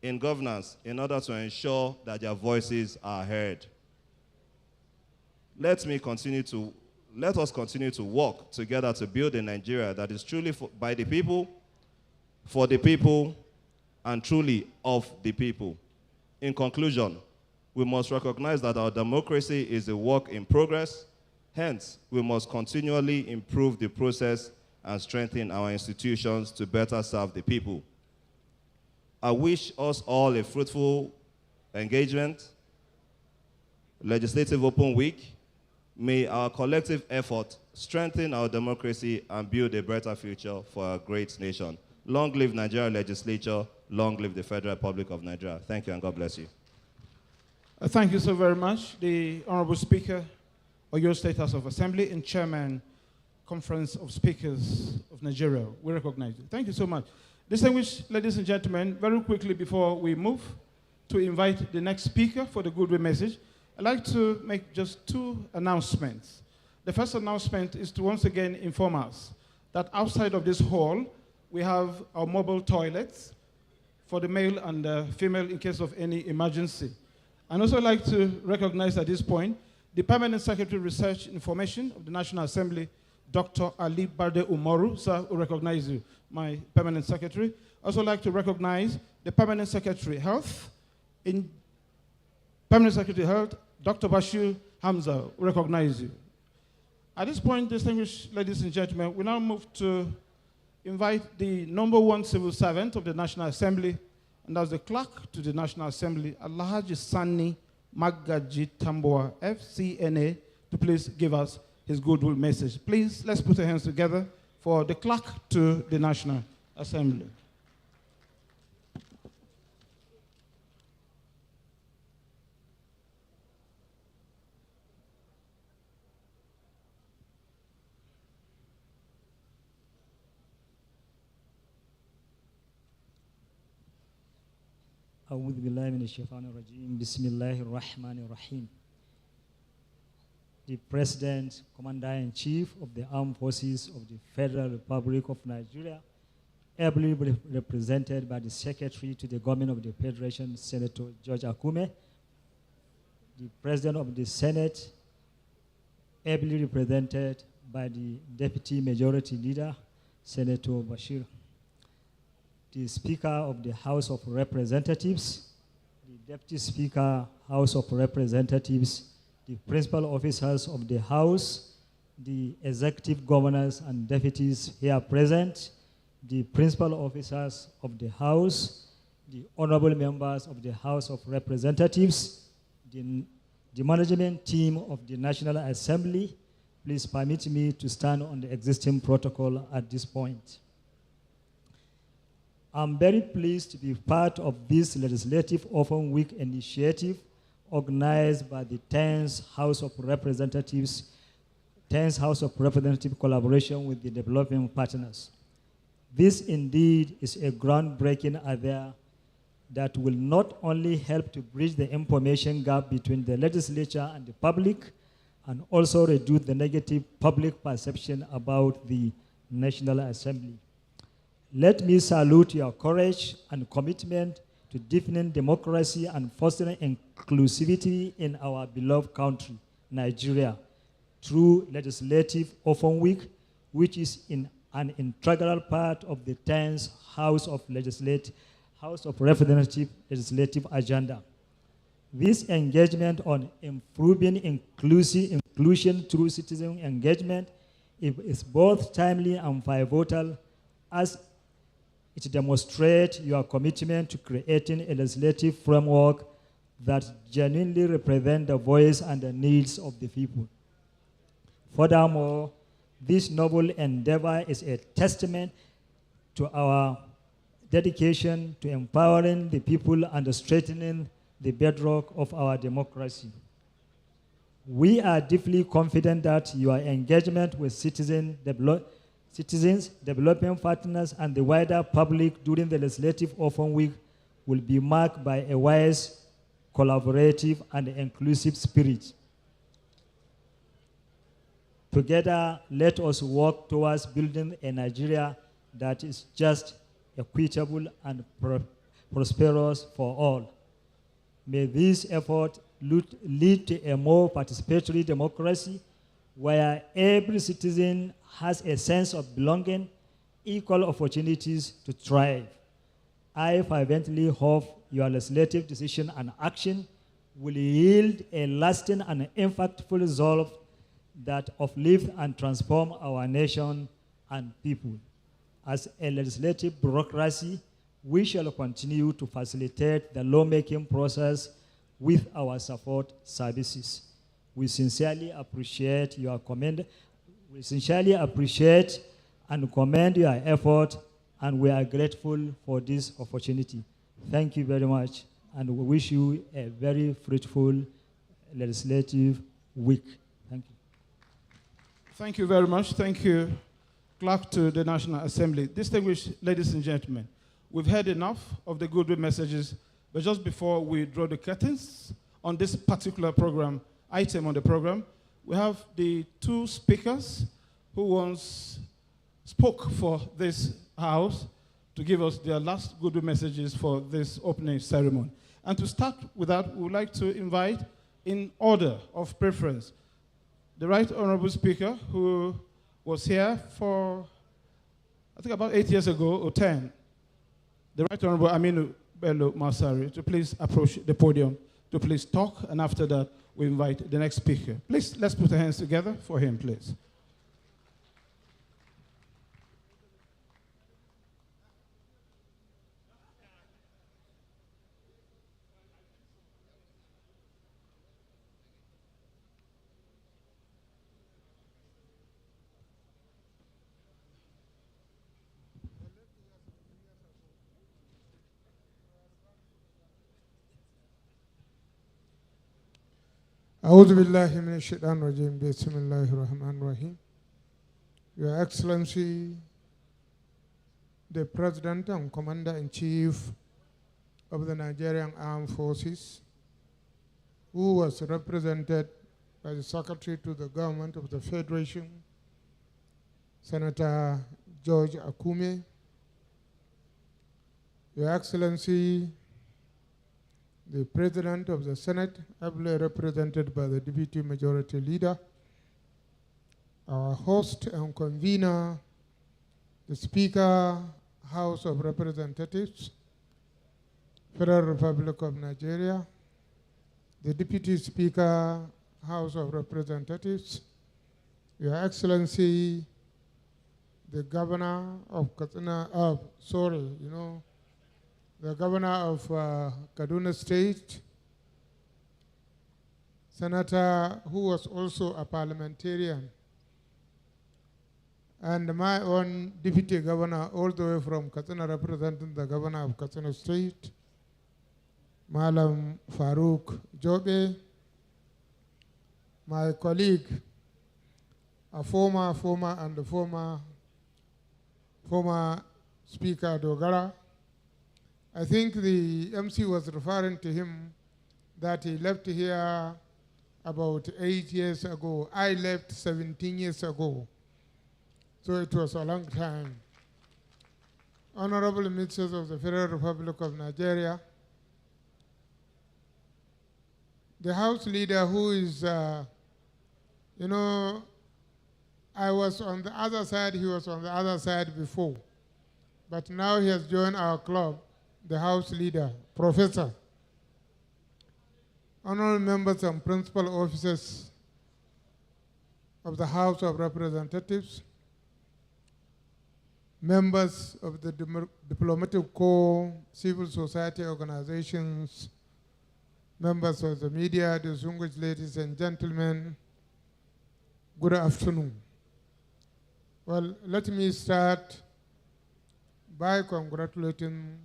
in governance in order to ensure that their voices are heard. Let us continue to work together to build a Nigeria that is truly by the people, for the people, and truly of the people. In conclusion, we must recognize that our democracy is a work in progress. Hence, we must continually improve the process and strengthen our institutions to better serve the people. I wish us all a fruitful engagement, legislative open week. May our collective effort strengthen our democracy and build a better future for our great nation. Long live Nigeria Legislature, long live the Federal Republic of Nigeria. Thank you and God bless you. Thank you so very much. The Honorable Speaker, Oyo State House of Assembly and Chairman, Conference of Speakers of Nigeria. We recognize you. Thank you so much. Distinguished ladies and gentlemen, very quickly before we move to invite the next speaker for the goodwill message, I'd like to make just two announcements. The first announcement is to once again inform us that outside of this hall, we have our mobile toilets for the male and female in case of any emergency. I'd also like to recognize at this point the Permanent Secretary Research Information of the National Assembly, Dr. Ali Barde Umoru. Sir, we recognize you, my Permanent Secretary. I'd also like to recognize the Permanent Secretary Health. In Permanent Secretary Health, Dr. Bashir Hamza, we recognize you. At this point, distinguished ladies and gentlemen, we now move to invite the #1 civil servant of the National Assembly, and that's the clerk to the National Assembly, Alhaji Sani Magaji Tamboa, FCNA, to please give us his goodwill message. Please, let's put our hands together for the clerk to the National Assembly. أعوذ بالله من الشيطان الرجيم بسم الله الرحمن الرحيم. The President, Commander-in-Chief of the Armed Forces of the Federal Republic of Nigeria, ably represented by the Secretary to the Government of the Federation, Senator George Akume, the President of the Senate, ably represented by the Deputy Majority Leader, Senator Bashir, the Speaker of the House of Representatives, the Deputy Speaker, House of Representatives, the principal officers of the House, the executive governors and deputies here present, the principal officers of the House, the honorable members of the House of Representatives, the management team of the National Assembly, please permit me to stand on the existing protocol at this point. I'm very pleased to be part of this Legislative Open Week initiative organized by the 10th House of Representatives, 10th House of Representatives collaboration with the development partners. This indeed is a groundbreaking idea that will not only help to bridge the information gap between the legislature and the public, and also reduce the negative public perception about the National Assembly. Let me salute your courage and commitment to deepening democracy and fostering inclusivity in our beloved country, Nigeria, through Legislative Open Week, which is an integral part of the 10th House of Representatives legislative agenda. This engagement on improving inclusion through citizen engagement is both timely and pivotal, as it demonstrates your commitment to creating a legislative framework that genuinely represents the voice and the needs of the people. Furthermore, this noble endeavor is a testament to our dedication to empowering the people and strengthening the bedrock of our democracy. We are deeply confident that your engagement with citizens, development partners, and the wider public during the Legislative Open Week will be marked by a wise, collaborative, and inclusive spirit. Together, let us work towards building a Nigeria that is just, equitable, and prosperous for all. May this effort lead to a more participatory democracy where every citizen has a sense of belonging, equal opportunities to thrive. I fervently hope your legislative decision and action will yield a lasting and impactful result that uplift and transform our nation and people. As a legislative bureaucracy, we shall continue to facilitate the lawmaking process with our support services. We sincerely appreciate your comment. We sincerely appreciate and commend your effort, and we are grateful for this opportunity. Thank you very much, and we wish you a very fruitful legislative week. Thank you. Thank you very much. Thank you, Clerk to the National Assembly. Distinguished ladies and gentlemen, we've heard enough of the goodwill messages, but just before we draw the curtains on this particular item on the program, we have the two speakers who once spoke for this house to give us their last goodwill messages for this opening ceremony. And to start with that, we would like to invite, in order of preference, the Right Honorable Speaker, who was here for, I think about 8 years ago, or 10, the Right Honorable Aminu Bello Masari, to please approach the podium, to please talk, and after that, we invite the next speaker. Please, let's put our hands together for him, please. أعوذ بالله من الشيطان الرجيم بسم الله الرحمن الرحيم. Your Excellency, the President and Commander-in-Chief of the Nigerian Armed Forces, who was represented by the Secretary to the Government of the Federation, Senator George Akume, Your Excellency, the President of the Senate, ably represented by the Deputy Majority Leader, our host and convener, the Speaker, House of Representatives, Federal Republic of Nigeria, the Deputy Speaker, House of Representatives, Your Excellency, the governor of Katsina, the governor of Kaduna State, senator who was also a parliamentarian, and my own deputy governor all the way from Katsina representing the governor of Katsina State, Malam Farouk Jobe, my colleague, a former Speaker Dogara. I think the MC was referring to him that he left here about 8 years ago. I left 17 years ago. So it was a long time. Honorable Ministers of the Federal Republic of Nigeria, the House Leader who is, I was on the other side, he was on the other side before. But now he has joined our club, the House Leader, Professor. Honorable members and principal officers of the House of Representatives, members of the diplomatic corps, civil society organizations, members of the media, distinguished ladies and gentlemen, good afternoon. Well, let me start by congratulating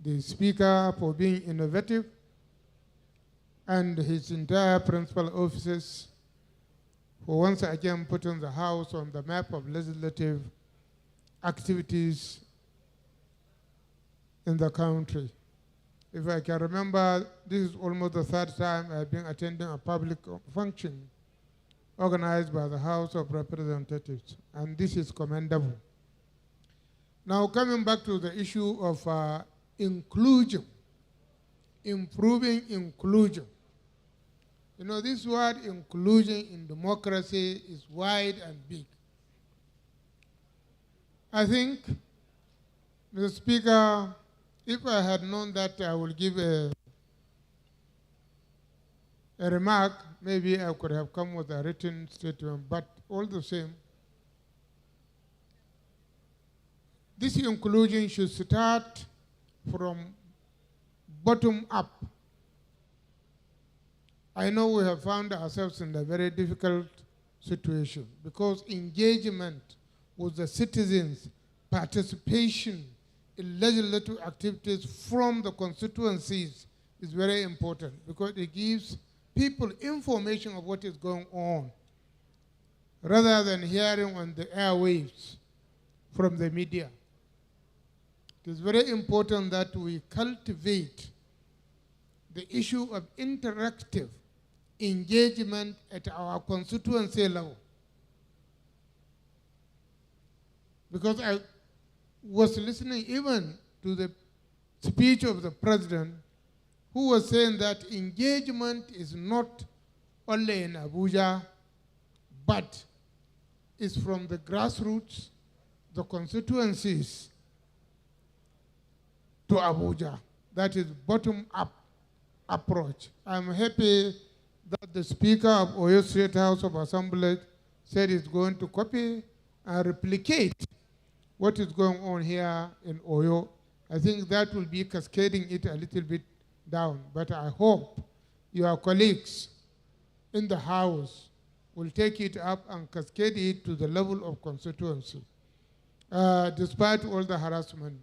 the Speaker for being innovative and his entire principal officers for once again putting the House on the map of legislative activities in the country. If I can remember, this is almost the third time I've been attending a public function organized by the House of Representatives, and this is commendable. Now, coming back to the issue of inclusion, improving inclusion. You know, this word inclusion in democracy is wide and big. I think, Mr. Speaker, if I had known that I would give a remark, maybe I could have come with a written statement, but all the same, this inclusion should start from bottom up. I know we have found ourselves in a very difficult situation because engagement with the citizens, participation in legislative activities from the constituencies is very important because it gives people information of what is going on rather than hearing on the airwaves from the media. It is very important that we cultivate the issue of interactive engagement at our constituency level. Because I was listening even to the speech of the president who was saying that engagement is not only in Abuja, but is from the grassroots, the constituencies, to Abuja. That is bottom-up approach. I'm happy that the Speaker of Oyo State House of Assembly said he's going to copy and replicate what is going on here in Oyo. I think that will be cascading it a little bit down, but I hope your colleagues in the House will take it up and cascade it to the level of constituency. Despite all the harassment,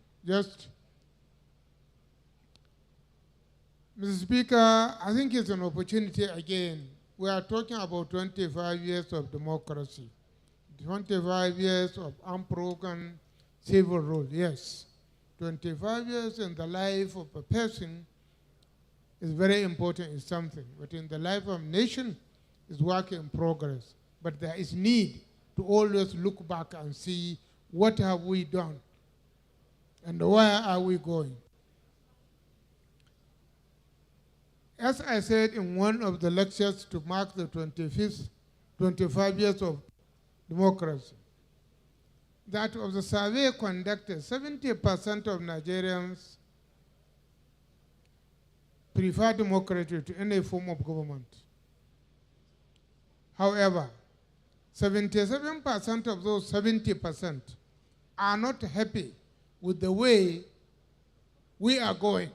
Mr. Speaker, I think it's an opportunity again. We are talking about 25 years of democracy, 25 years of unbroken civil rule, yes. 25 years in the life of a person is very important, is something, but in the life of a nation is work in progress. But there is need to always look back and see what have we done and where are we going. As I said in one of the lectures to mark the 25 years of democracy, that of the survey conducted, 70% of Nigerians prefer democracy to any form of government. However, 77% of those 70% are not happy with the way we are going.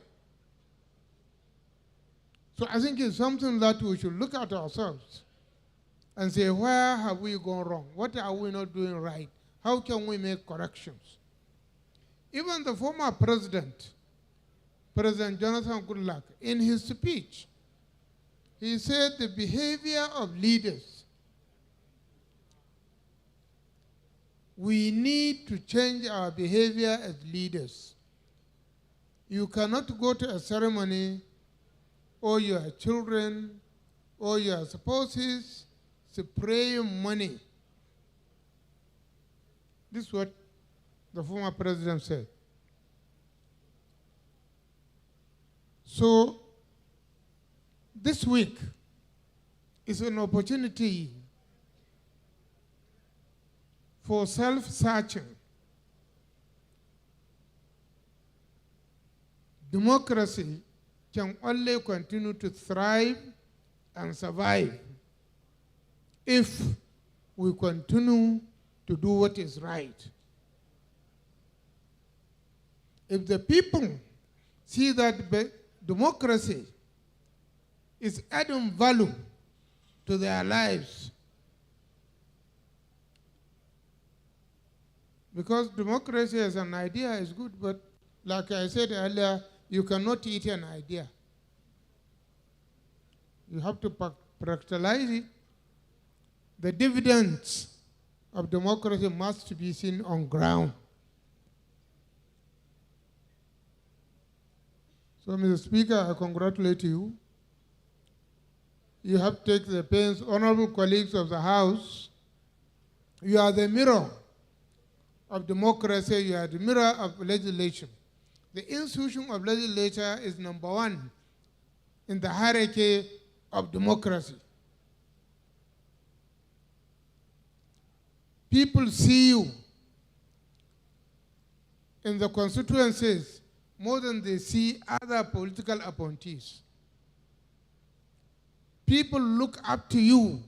So I think it's something that we should look at ourselves and say, where have we gone wrong? What are we not doing right? How can we make corrections? Even the former president, President Jonathan Goodluck, in his speech, he said the behavior of leaders, we need to change our behavior as leaders. You cannot go to a ceremony or your children or your spouses spraying money. This is what the former president said. So this week is an opportunity for self-searching. Democracy can only continue to thrive and survive if we continue to do what is right. If the people see that democracy is adding value to their lives, because democracy as an idea is good, but like I said earlier, you cannot eat an idea. You have to practicalize it. The dividends of democracy must be seen on ground. So, Mr. Speaker, I congratulate you. You have taken the pains, honorable colleagues of the House. You are the mirror of democracy. You are the mirror of legislation. The institution of legislature is number one in the hierarchy of democracy. People see you in the constituencies more than they see other political appointees. People look up to you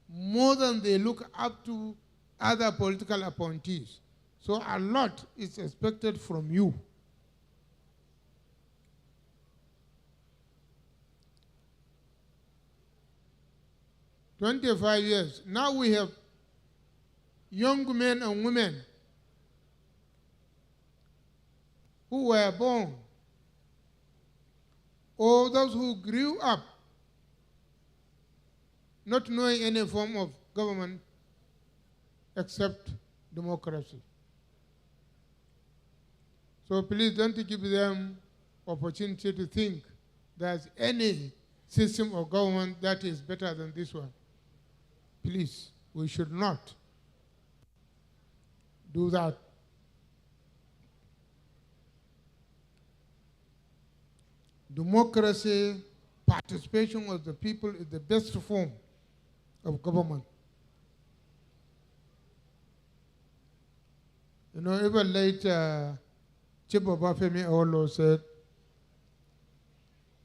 more than they look up to other political appointees. So a lot is expected from you. "25 years. Now we have young men and women who were born, or those who grew up not knowing any form of government except democracy. So please don't give them opportunity to think there's any system of government that is better than this one. Please, we should not do that. Democracy, participation of the people is the best form of government. You know, even late Chief Obafemi Awolowo said,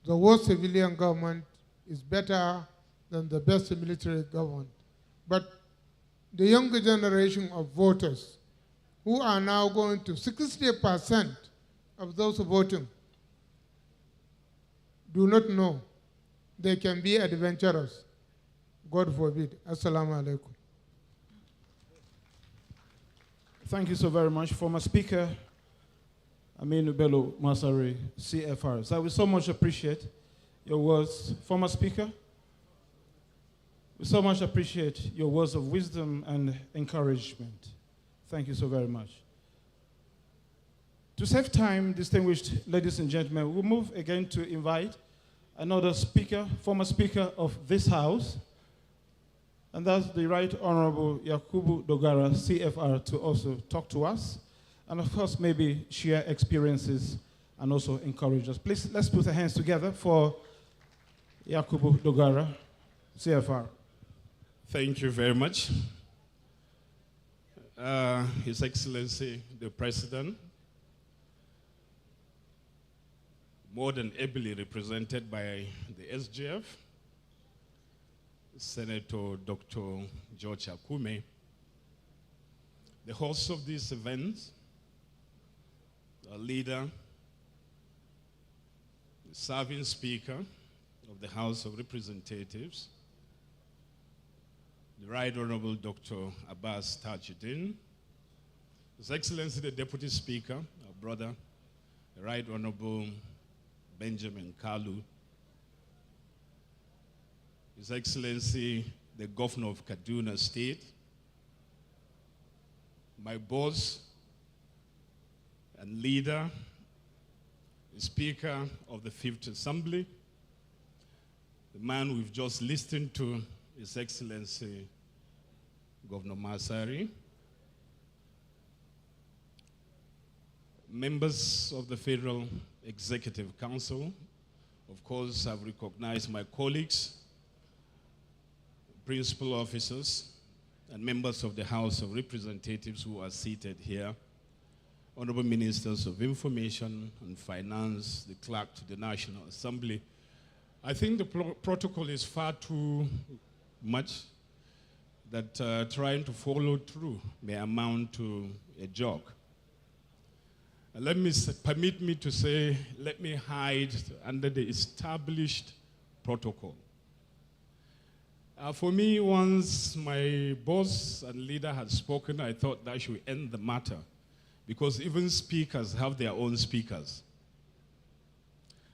the worst civilian government is better than the best military government. But the younger generation of voters, who are now going to 60% of those voting, do not know they can be adventurous. God forbid. Assalamu alaikum. Thank you so very much, former Speaker Aminu Bello Masari, CFR. So we so much appreciate your words, former Speaker. We so much appreciate your words of wisdom and encouragement. Thank you so very much. To save time, distinguished ladies and gentlemen, we'll move again to invite another speaker, former Speaker of this House, and that's the Right Honorable Yakubu Dogara, CFR, to also talk to us, and of course, maybe share experiences and also encourage us. Please, let's put our hands together for Yakubu Dogara, CFR. Thank you very much. His Excellency, the President, more than ably represented by the SGF, Senator Dr. George Akume, the host of this event, a leader, the serving Speaker of the House of Representatives, the Right Honorable Dr. Abbas Tajuddin, His Excellency the Deputy Speaker, our brother, the Right Honorable Benjamin Kalu, His Excellency the Governor of Kaduna State, my boss and leader, the Speaker of the Fifth Assembly, the man we've just listened to, His Excellency Governor Masari, members of the Federal Executive Council, of course, I've recognized my colleagues, principal officers, and members of the House of Representatives who are seated here, honorable ministers of information and finance, the clerk to the National Assembly. I think the protocol is far too much that trying to follow through may amount to a joke. Permit me to say, let me hide under the established protocol. For me, once my boss and leader had spoken, I thought that should end the matter, because even speakers have their own speakers.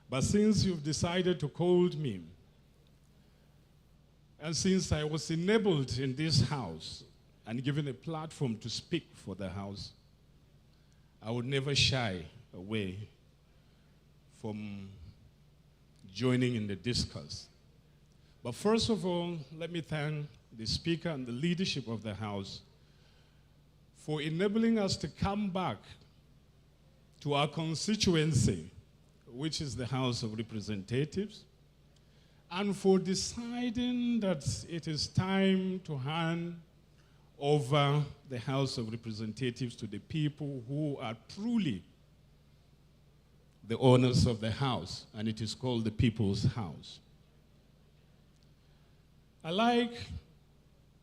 But since you've decided to call me, and since I was enabled in this house and given a platform to speak for the house, I would never shy away from joining in the discourse. But first of all, let me thank the Speaker and the leadership of the House for enabling us to come back to our constituency, which is the House of Representatives, and for deciding that it is time to hand over the House of Representatives to the people who are truly the owners of the House, and it is called the People's House. I like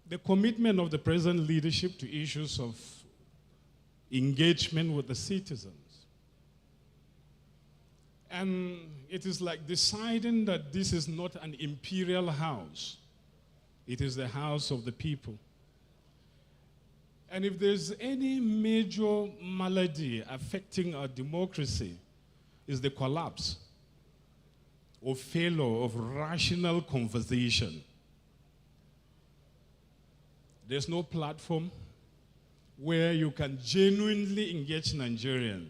the commitment of the present leadership to issues of engagement with the citizens. And it is like deciding that this is not an imperial house. It is the house of the people. And if there's any major malady affecting our democracy, is the collapse or failure of rational conversation. There's no platform where you can genuinely engage Nigerians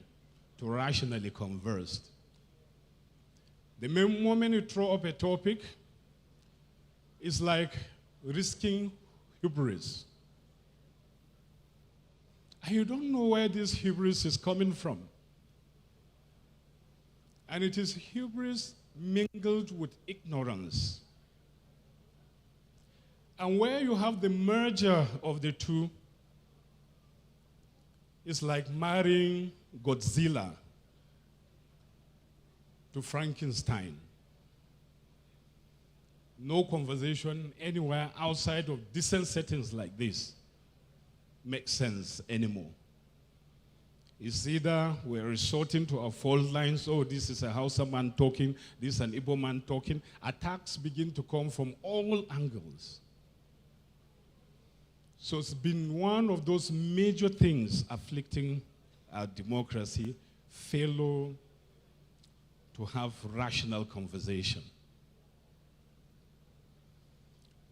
to rationally converse. The moment you throw up a topic, it's like risking hubris. And you don't know where this hubris is coming from. And it is hubris mingled with ignorance. And where you have the merger of the two, it's like marrying Godzilla to Frankenstein. No conversation anywhere outside of decent settings like this makes sense anymore. It's either we're resorting to our fault lines, oh, this is a Hausa man talking, this is an Igbo man talking. Attacks begin to come from all angles. So it's been one of those major things afflicting our democracy, failure to have rational conversation.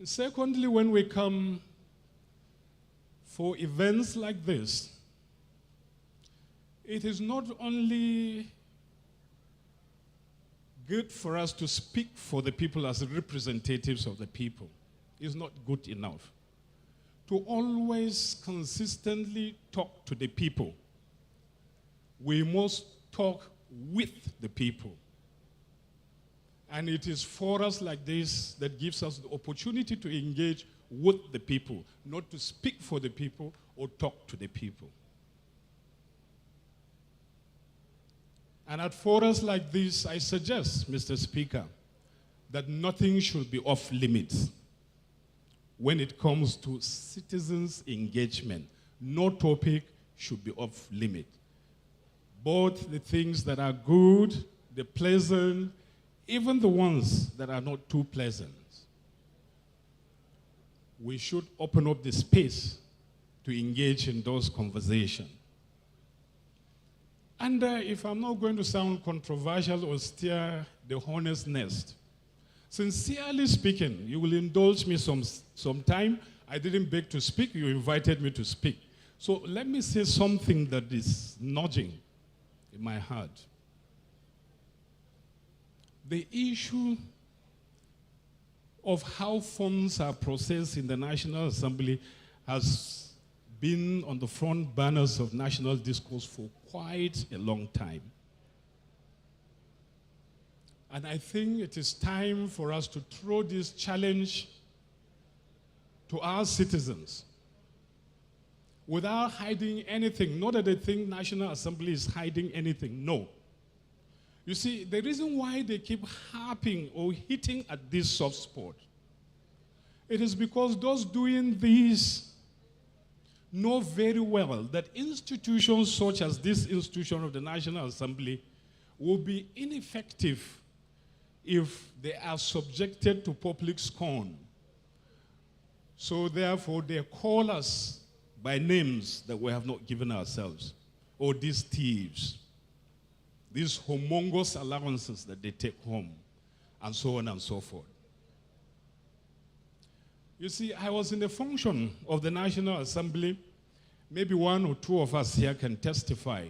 Secondly, when we come for events like this, it is not only good for us to speak for the people as representatives of the people. It's not good enough to always consistently talk to the people. We must talk with the people. And it is forums like this that gives us the opportunity to engage with the people, not to speak for the people or talk to the people. And at forums like this, I suggest, Mr. Speaker, that nothing should be off limits. when it comes to citizens' engagement. No topic should be off limit. Both the things that are good, the pleasant, even the ones that are not too pleasant. We should open up the space to engage in those conversations. And if I'm not going to sound controversial or stir the hornet's nest, sincerely speaking, you will indulge me some time. I didn't beg to speak, you invited me to speak. So let me say something that is nudging in my heart. The issue of how funds are processed in the National Assembly has been on the front burners of national discourse for quite a long time. And I think it is time for us to throw this challenge to our citizens without hiding anything. Not that they think National Assembly is hiding anything, no. You see, the reason why they keep harping or hitting at this soft spot, it is because those doing this know very well that institutions such as this institution of the National Assembly will be ineffective if they are subjected to public scorn. So therefore, they call us by names that we have not given ourselves. Oh, these thieves, these humongous allowances that they take home, and so on and so forth. You see, I was in the function of the National Assembly. Maybe one or two of us here can testify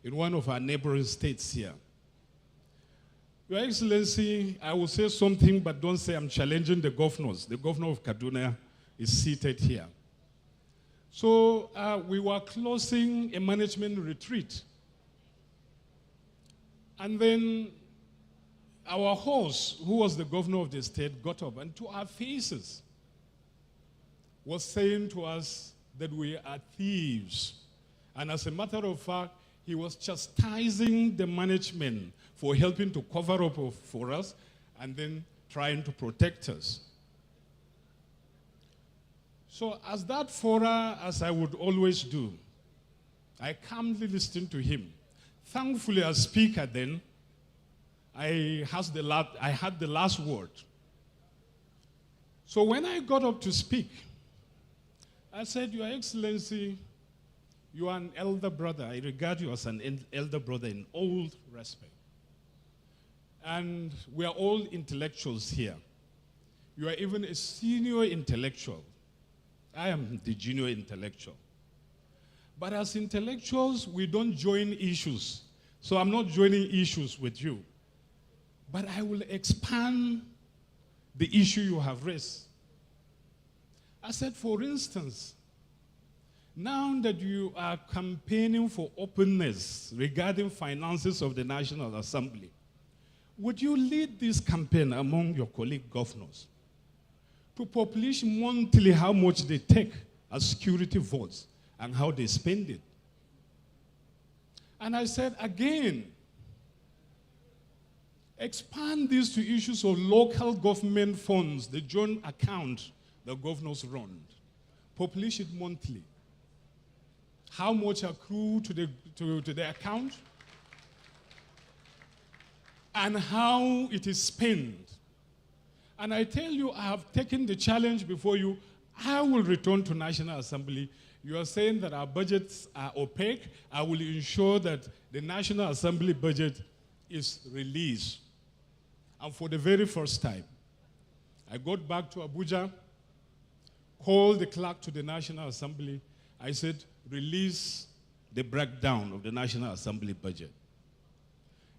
in one of our neighboring states here. Your Excellency, I will say something, but don't say I'm challenging the governors. The governor of Kaduna is seated here. So we were closing a management retreat. And then our host, who was the governor of the state, got up and to our faces was saying to us that we are thieves. And as a matter of fact, he was chastising the management for helping to cover up for us and then trying to protect us. So as that fora, as I would always do, I calmly listened to him. Thankfully, as speaker then, I had the last word. So when I got up to speak, I said, Your Excellency, you are an elder brother. I regard you as an elder brother in all respect. And we are all intellectuals here. You are even a senior intellectual. I am the junior intellectual. But as intellectuals, we don't join issues. So I'm not joining issues with you. But I will expand the issue you have raised. I said, for instance, now that you are campaigning for openness regarding finances of the National Assembly, would you lead this campaign among your colleague governors to publish monthly how much they take as security votes and how they spend it? And I said, again, expand this to issues of local government funds, the joint account the governors run. Publish it monthly. How much accrue to the account? And how it is spent. And I tell you, I have taken the challenge before you. I will return to National Assembly. You are saying that our budgets are opaque. I will ensure that the National Assembly budget is released. And for the very first time, I got back to Abuja, called the clerk to the National Assembly. I said, release the breakdown of the National Assembly budget.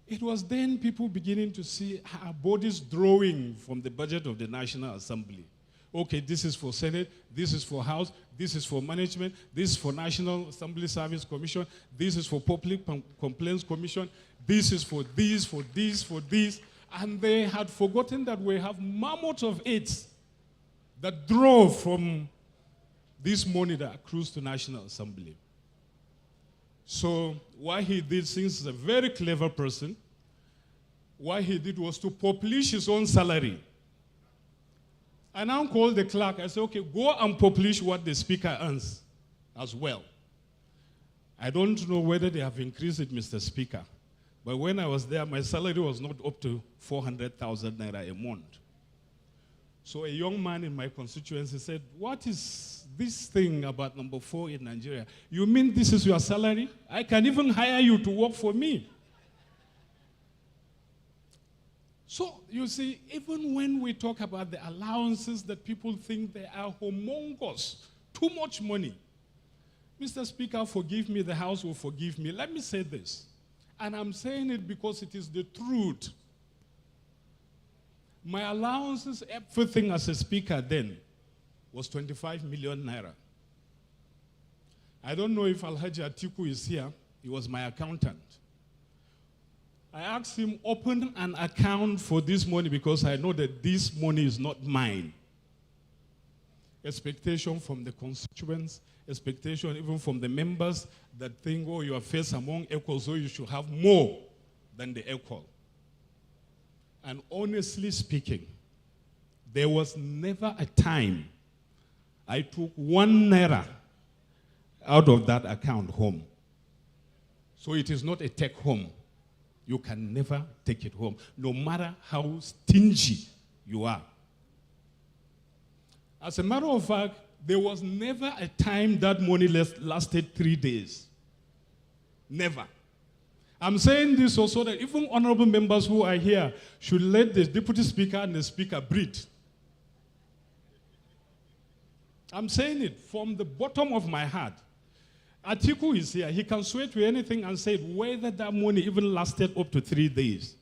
It was then people beginning to see our bodies drawing from the budget of the National Assembly. Okay, this is for Senate, this is for House, this is for management, this is for National Assembly Service Commission, this is for Public Complaints Commission, this is for this, for this, for this. And they had forgotten that we have mammoths of aids that draw from this money that accrues to National Assembly. So what he did, since he's a very clever person, what he did was to publish his own salary. I now called the clerk. I said, okay, go and publish what the speaker earns as well. I don't know whether they have increased it, Mr. Speaker. But when I was there, my salary was not up to 400,000 naira a month. So a young man in my constituency said, what is this thing about number 4 in Nigeria? You mean this is your salary? I can even hire you to work for me. So, you see, even when we talk about the allowances that people think they are humongous, too much money. Mr. Speaker, forgive me, the House will forgive me. Let me say this, and I'm saying it because it is the truth. My allowances, everything as a speaker then, was 25 million naira. I don't know if Alhaji Atiku is here. He was my accountant. I asked him, open an account for this money because I know that this money is not mine. Expectation from the constituents, expectation even from the members that think, oh, you are first among equals, so you should have more than the equal. And honestly speaking, there was never a time I took 1 naira out of that account home. So it is not a take home. You can never take it home, no matter how stingy you are. As a matter of fact, there was never a time that money lasted 3 days. Never. I'm saying this also that even honorable members who are here should let the deputy speaker and the speaker breathe. I'm saying it from the bottom of my heart. Atiku is here. He can swear to anything and say whether that money even lasted up to 3 days.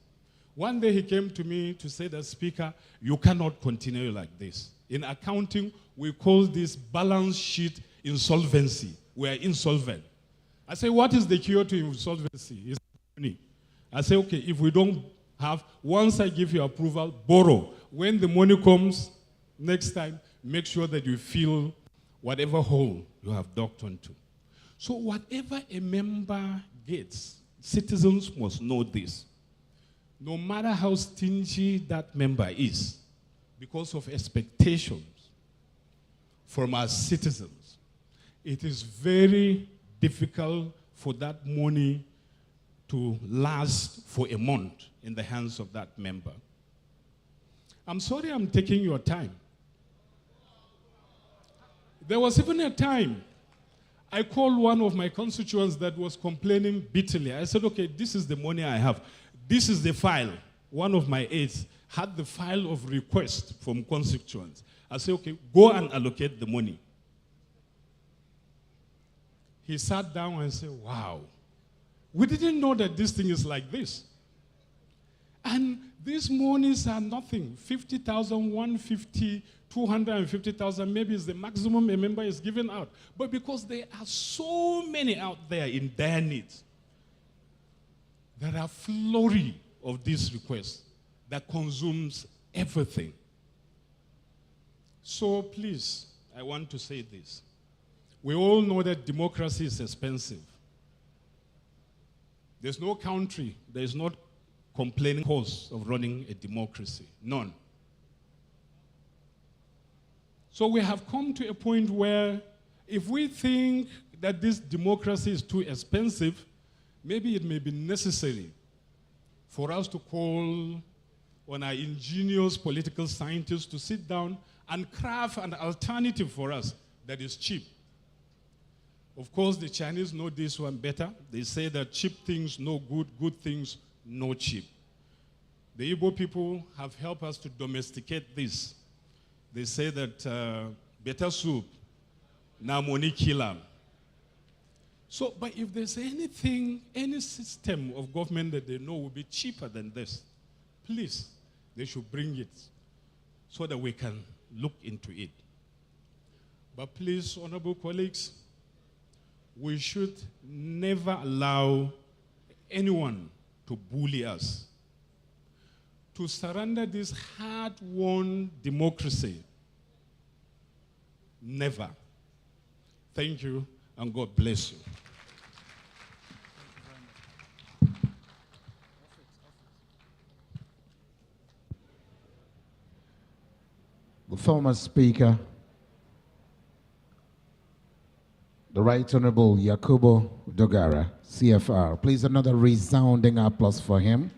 One day he came to me to say that, Speaker, you cannot continue like this. In accounting, we call this balance sheet insolvency. We are insolvent. I say, what is the cure to insolvency? It's money. I say, okay, if we don't have, once I give you approval, borrow. When the money comes next time, make sure that you fill whatever hole you have dug onto. So whatever a member gets, citizens must know this. No matter how stingy that member is, because of expectations from our citizens, it is very difficult for that money to last for a month in the hands of that member. I'm sorry I'm taking your time. There was even a time I called one of my constituents that was complaining bitterly. I said, okay, this is the money I have. This is the file. One of my aides had the file of request from constituents. I said, okay, go and allocate the money. He sat down and said, wow, we didn't know that this thing is like this. And these monies are nothing. 50,000, 150, 250,000 maybe is the maximum a member is giving out. But because there are so many out there in dire need, there are flurry of these requests that consumes everything. So please, I want to say this. We all know that democracy is expensive. There's no country that is not complaining cost of running a democracy. None. So we have come to a point where if we think that this democracy is too expensive, maybe it may be necessary for us to call on our ingenious political scientists to sit down and craft an alternative for us that is cheap. Of course, the Chinese know this one better. They say that cheap things no good, good things no cheap. The Igbo people have helped us to domesticate this. They say that better soup, now money kill 'em. So, but if there's anything, any system of government that they know will be cheaper than this, please, they should bring it so that we can look into it. But please, honorable colleagues, we should never allow anyone to bully us, to surrender this hard-won democracy. Never. Thank you, and God bless you. former Speaker, the Right Honorable Yakubu Dogara, CFR. Please, another resounding applause for him.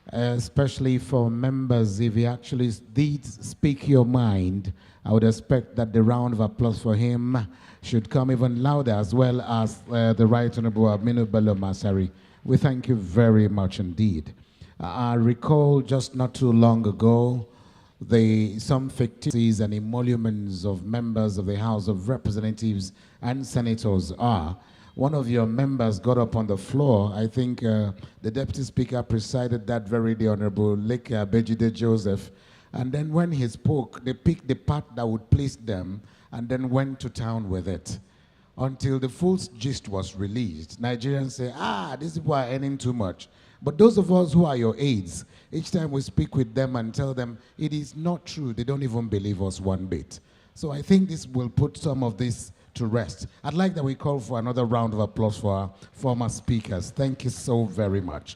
Especially for members, if he actually did speak your mind, I would expect that the round of applause for him should come even louder, as well as the Right Honorable Aminu Bello Masari. We thank you very much indeed. I recall just not too long ago, some fictitious and emoluments of members of the House of Representatives and Senators are. One of your members got up on the floor. I think the Deputy Speaker presided that very day, Honorable Leke Abejide Joseph. And then when he spoke, they picked the part that would please them and then went to town with it. Until the full gist was released, Nigerians say, these people are earning too much. But those of us who are your aides, each time we speak with them and tell them it is not true, they don't even believe us one bit. So I think this will put some of this to rest. I'd like that we call for another round of applause for our former speakers. Thank you so very much.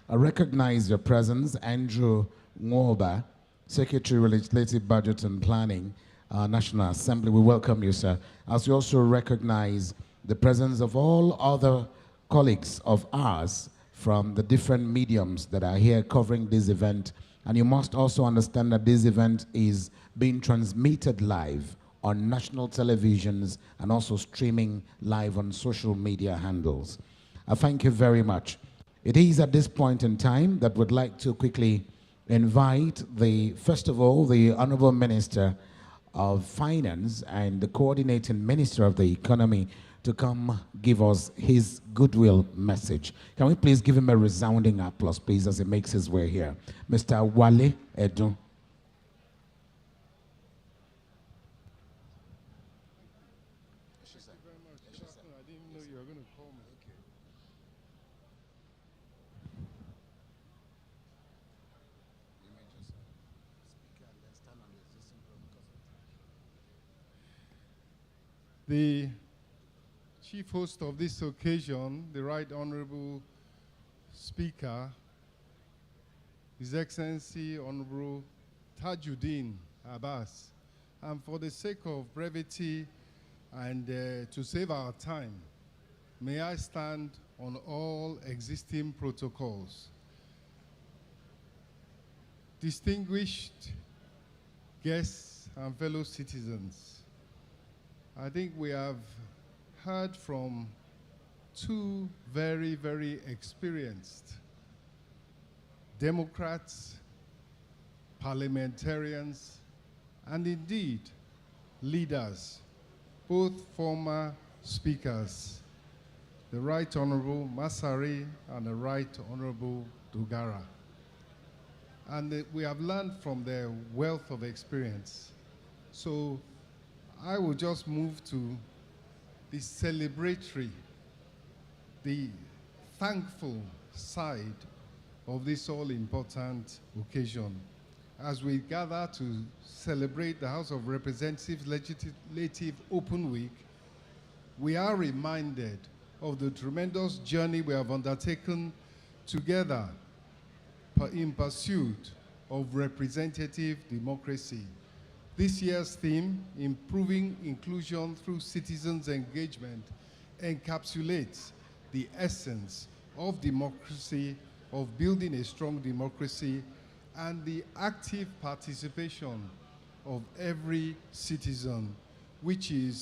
I recognize your presence, Andrew Nwoba, Secretary Legislative Budget and Planning, National Assembly. We welcome you, sir. As we also recognize the presence of all other colleagues of ours from the different mediums that are here covering this event. And you must also understand that this event is being transmitted live on national televisions and also streaming live on social media handles. I thank you very much. It is at this point in time that we'd like to quickly invite first of all, the Honorable Minister of Finance and the Coordinating Minister of the Economy to come give us his goodwill message. Can we please give him a resounding applause, please, as he makes his way here. Mr. Wale Edun. The chief host of this occasion, the Right Honorable Speaker, His Excellency Honorable Tajuddin Abbas, and for the sake of brevity and to save our time, may I stand on all existing protocols. Distinguished guests and fellow citizens, I think we have heard from two very, very experienced Democrats, parliamentarians, and indeed leaders, both former speakers, the Right Honorable Masari and the Right Honorable Dogara. And we have learned from their wealth of experience. So I will just move to the celebratory, the thankful side of this all-important occasion. As we gather to celebrate the House of Representatives Legislative Open Week, we are reminded of the tremendous journey we have undertaken together in pursuit of representative democracy. This year's theme, Improving Inclusion Through Citizens' Engagement, encapsulates the essence of democracy, of building a strong democracy, and the active participation of every citizen, which is